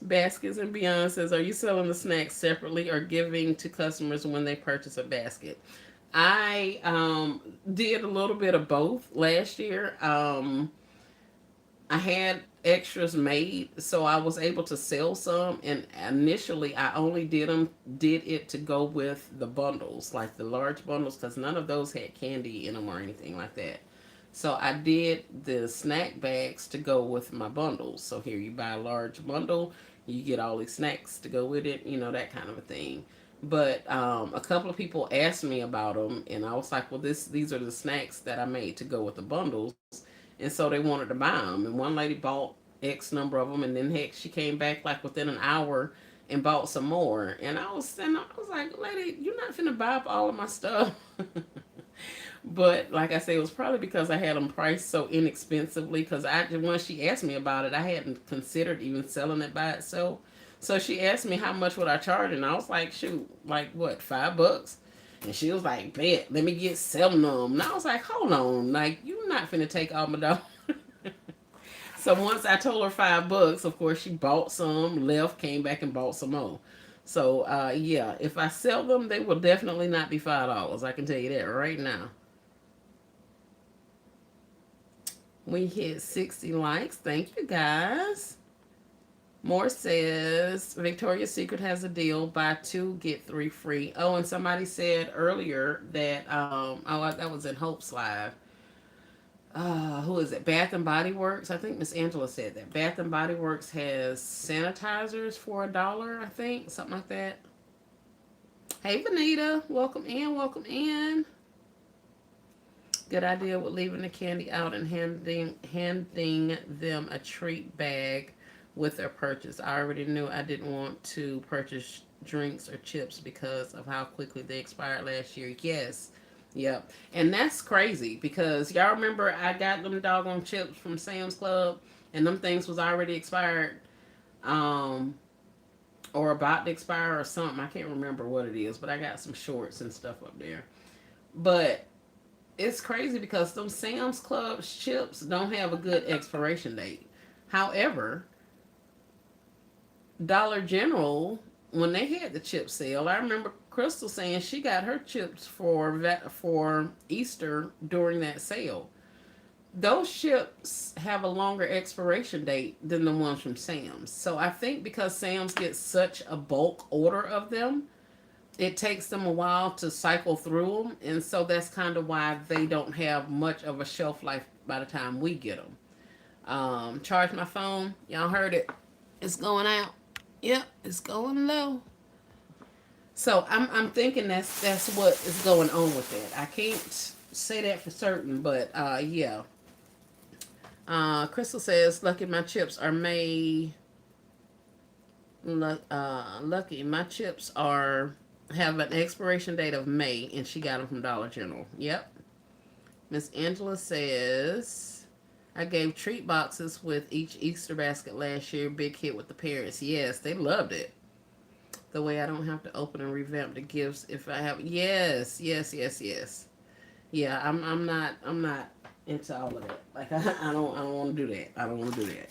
Baskets and Beyond says, are you selling the snacks separately or giving to customers when they purchase a basket? I did a little bit of both last year. I had extras made, so I was able to sell some. And initially, I only did it to go with the bundles, like the large bundles, because none of those had candy in them or anything like that. So I did the snack bags to go with my bundles. So here you buy a large bundle, you get all these snacks to go with it, that kind of a thing. But a couple of people asked me about them, and I was like, "Well, these are the snacks that I made to go with the bundles," and so they wanted to buy them. And one lady bought X number of them, and then heck, she came back like within an hour and bought some more. And I was like, "Lady, you're not finna buy up all of my stuff." But like I said, it was probably because I had them priced so inexpensively. Because once she asked me about it, I hadn't considered even selling it by itself. So she asked me how much would I charge, and I was like, shoot, like what, $5? And she was like, bet, let me get 7 of them. And I was like, hold on, like you're not finna take all my dollars. So once I told her $5, of course she bought some, left, came back and bought some more. So yeah, if I sell them, they will definitely not be $5. I can tell you that right now. We hit 60 likes. Thank you guys. Moore says Victoria's Secret has a deal: buy two get three free. Oh, and somebody said earlier that that was in Hope's live. Who is it? Bath and Body Works. I think Miss Angela said that Bath and Body Works has sanitizers for $1. I think something like that. Hey, Vanita, welcome in. Welcome in. Good idea with leaving the candy out and handing them a treat bag with their purchase. I already knew I didn't want to purchase drinks or chips because of how quickly they expired last year. Yes. Yep. And that's crazy because y'all remember I got them doggone chips from Sam's Club and them things was already expired. Um or about to expire or something. I can't remember what it is, but I got some shorts and stuff up there. But it's crazy because them Sam's Club chips don't have a good expiration date. However, Dollar General, when they had the chip sale, I remember Crystal saying she got her chips for Easter during that sale. Those chips have a longer expiration date than the ones from Sam's. So I think because Sam's gets such a bulk order of them, it takes them a while to cycle through them, and so that's kind of why they don't have much of a shelf life by the time we get them. Charge my phone. Y'all heard it. It's going out. Yep, it's going low. So I'm thinking that's what is going on with it. I can't say that for certain, but yeah. Crystal says, "Lucky my chips are made. Lucky my chips are have an expiration date of May, and she got them from Dollar General." Yep. Miss Angela says, "I gave treat boxes with each Easter basket last year. Big hit with the parents. Yes, they loved it. The way I don't have to open and revamp the gifts if I have. Yes, yes, yes, yes. Yeah, I'm not into all of that. Like I don't want to do that. I don't want to do that.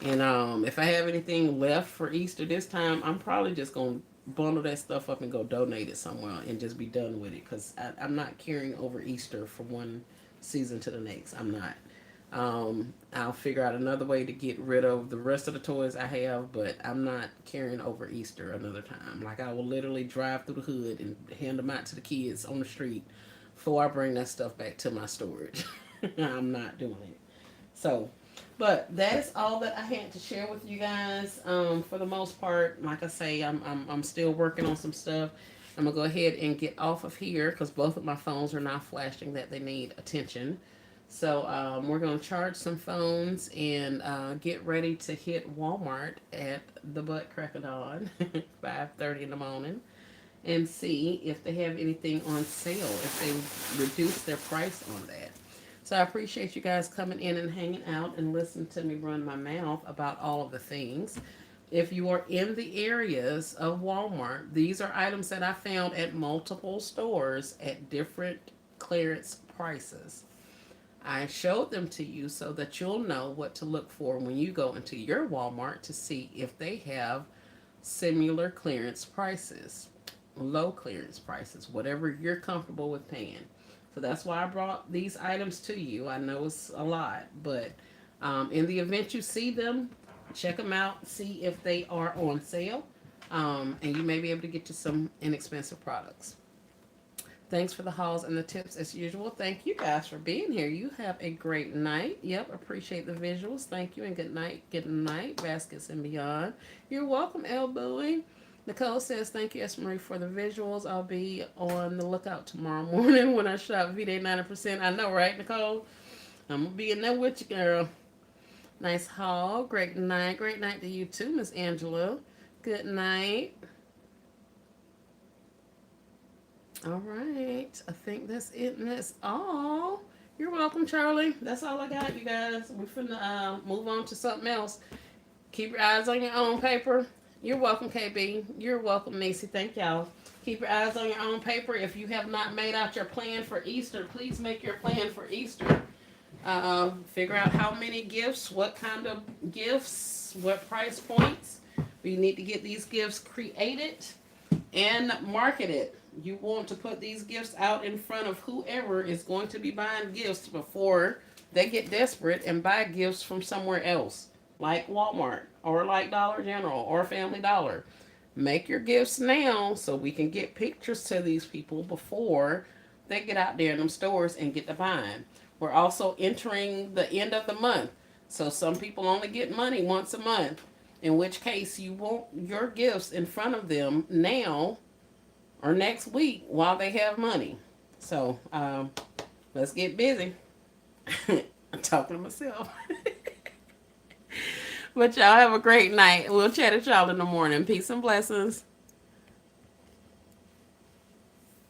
And if I have anything left for Easter this time, I'm probably just gonna bundle that stuff up and go donate it somewhere and just be done with it. Cause I'm not carrying over Easter from one season to the next. I'm not. I'll figure out another way to get rid of the rest of the toys I have, but I'm not carrying over Easter another time. Like I will literally drive through the hood and hand them out to the kids on the street before I bring that stuff back to my storage. I'm not doing it. So, but that's all that I had to share with you guys. For the most part, like I say, I'm still working on some stuff. I'm gonna go ahead and get off of here because both of my phones are now flashing that they need attention. So we're gonna charge some phones and get ready to hit Walmart at the butt crack of dawn, 5:30 in the morning, and see if they have anything on sale, if they reduce their price on that. So I appreciate you guys coming in and hanging out and listening to me run my mouth about all of the things. If you are in the areas of Walmart, these are items that I found at multiple stores at different clearance prices. I showed them to you so that you'll know what to look for when you go into your Walmart to see if they have similar clearance prices, low clearance prices, whatever you're comfortable with paying. So that's why I brought these items to you. I know it's a lot, but in the event you see them, check them out, see if they are on sale, and you may be able to get you some inexpensive products. Thanks for the hauls and the tips as usual. Thank you guys for being here. You have a great night. Yep, appreciate the visuals. Thank you and good night. Good night, Baskets and Beyond. You're welcome, Elbowing. Nicole says, thank you, S. Marie, for the visuals. I'll be on the lookout tomorrow morning when I shop V-Day 90%. I know, right, Nicole? I'm going to be in there with you, girl. Nice haul. Great night. Great night to you, too, Miss Angela. Good night. All right. I think that's it and that's all. You're welcome, Charlie. That's all I got, you guys. We're finna move on to something else. Keep your eyes on your own paper. You're welcome, KB. You're welcome, Macy. Thank y'all. Keep your eyes on your own paper. If you have not made out your plan for Easter, please make your plan for Easter. Figure out how many gifts, what kind of gifts, what price points. We need to get these gifts created and marketed. You want to put these gifts out in front of whoever is going to be buying gifts before they get desperate and buy gifts from somewhere else, like Walmart or like Dollar General or Family Dollar. Make your gifts now so we can get pictures to these people before they get out there in them stores and get to buying. We're also entering the end of the month. So some people only get money once a month, in which case you want your gifts in front of them now or next week while they have money. So let's get busy. I'm talking to myself. But y'all have a great night. We'll chat at y'all in the morning. Peace and blessings.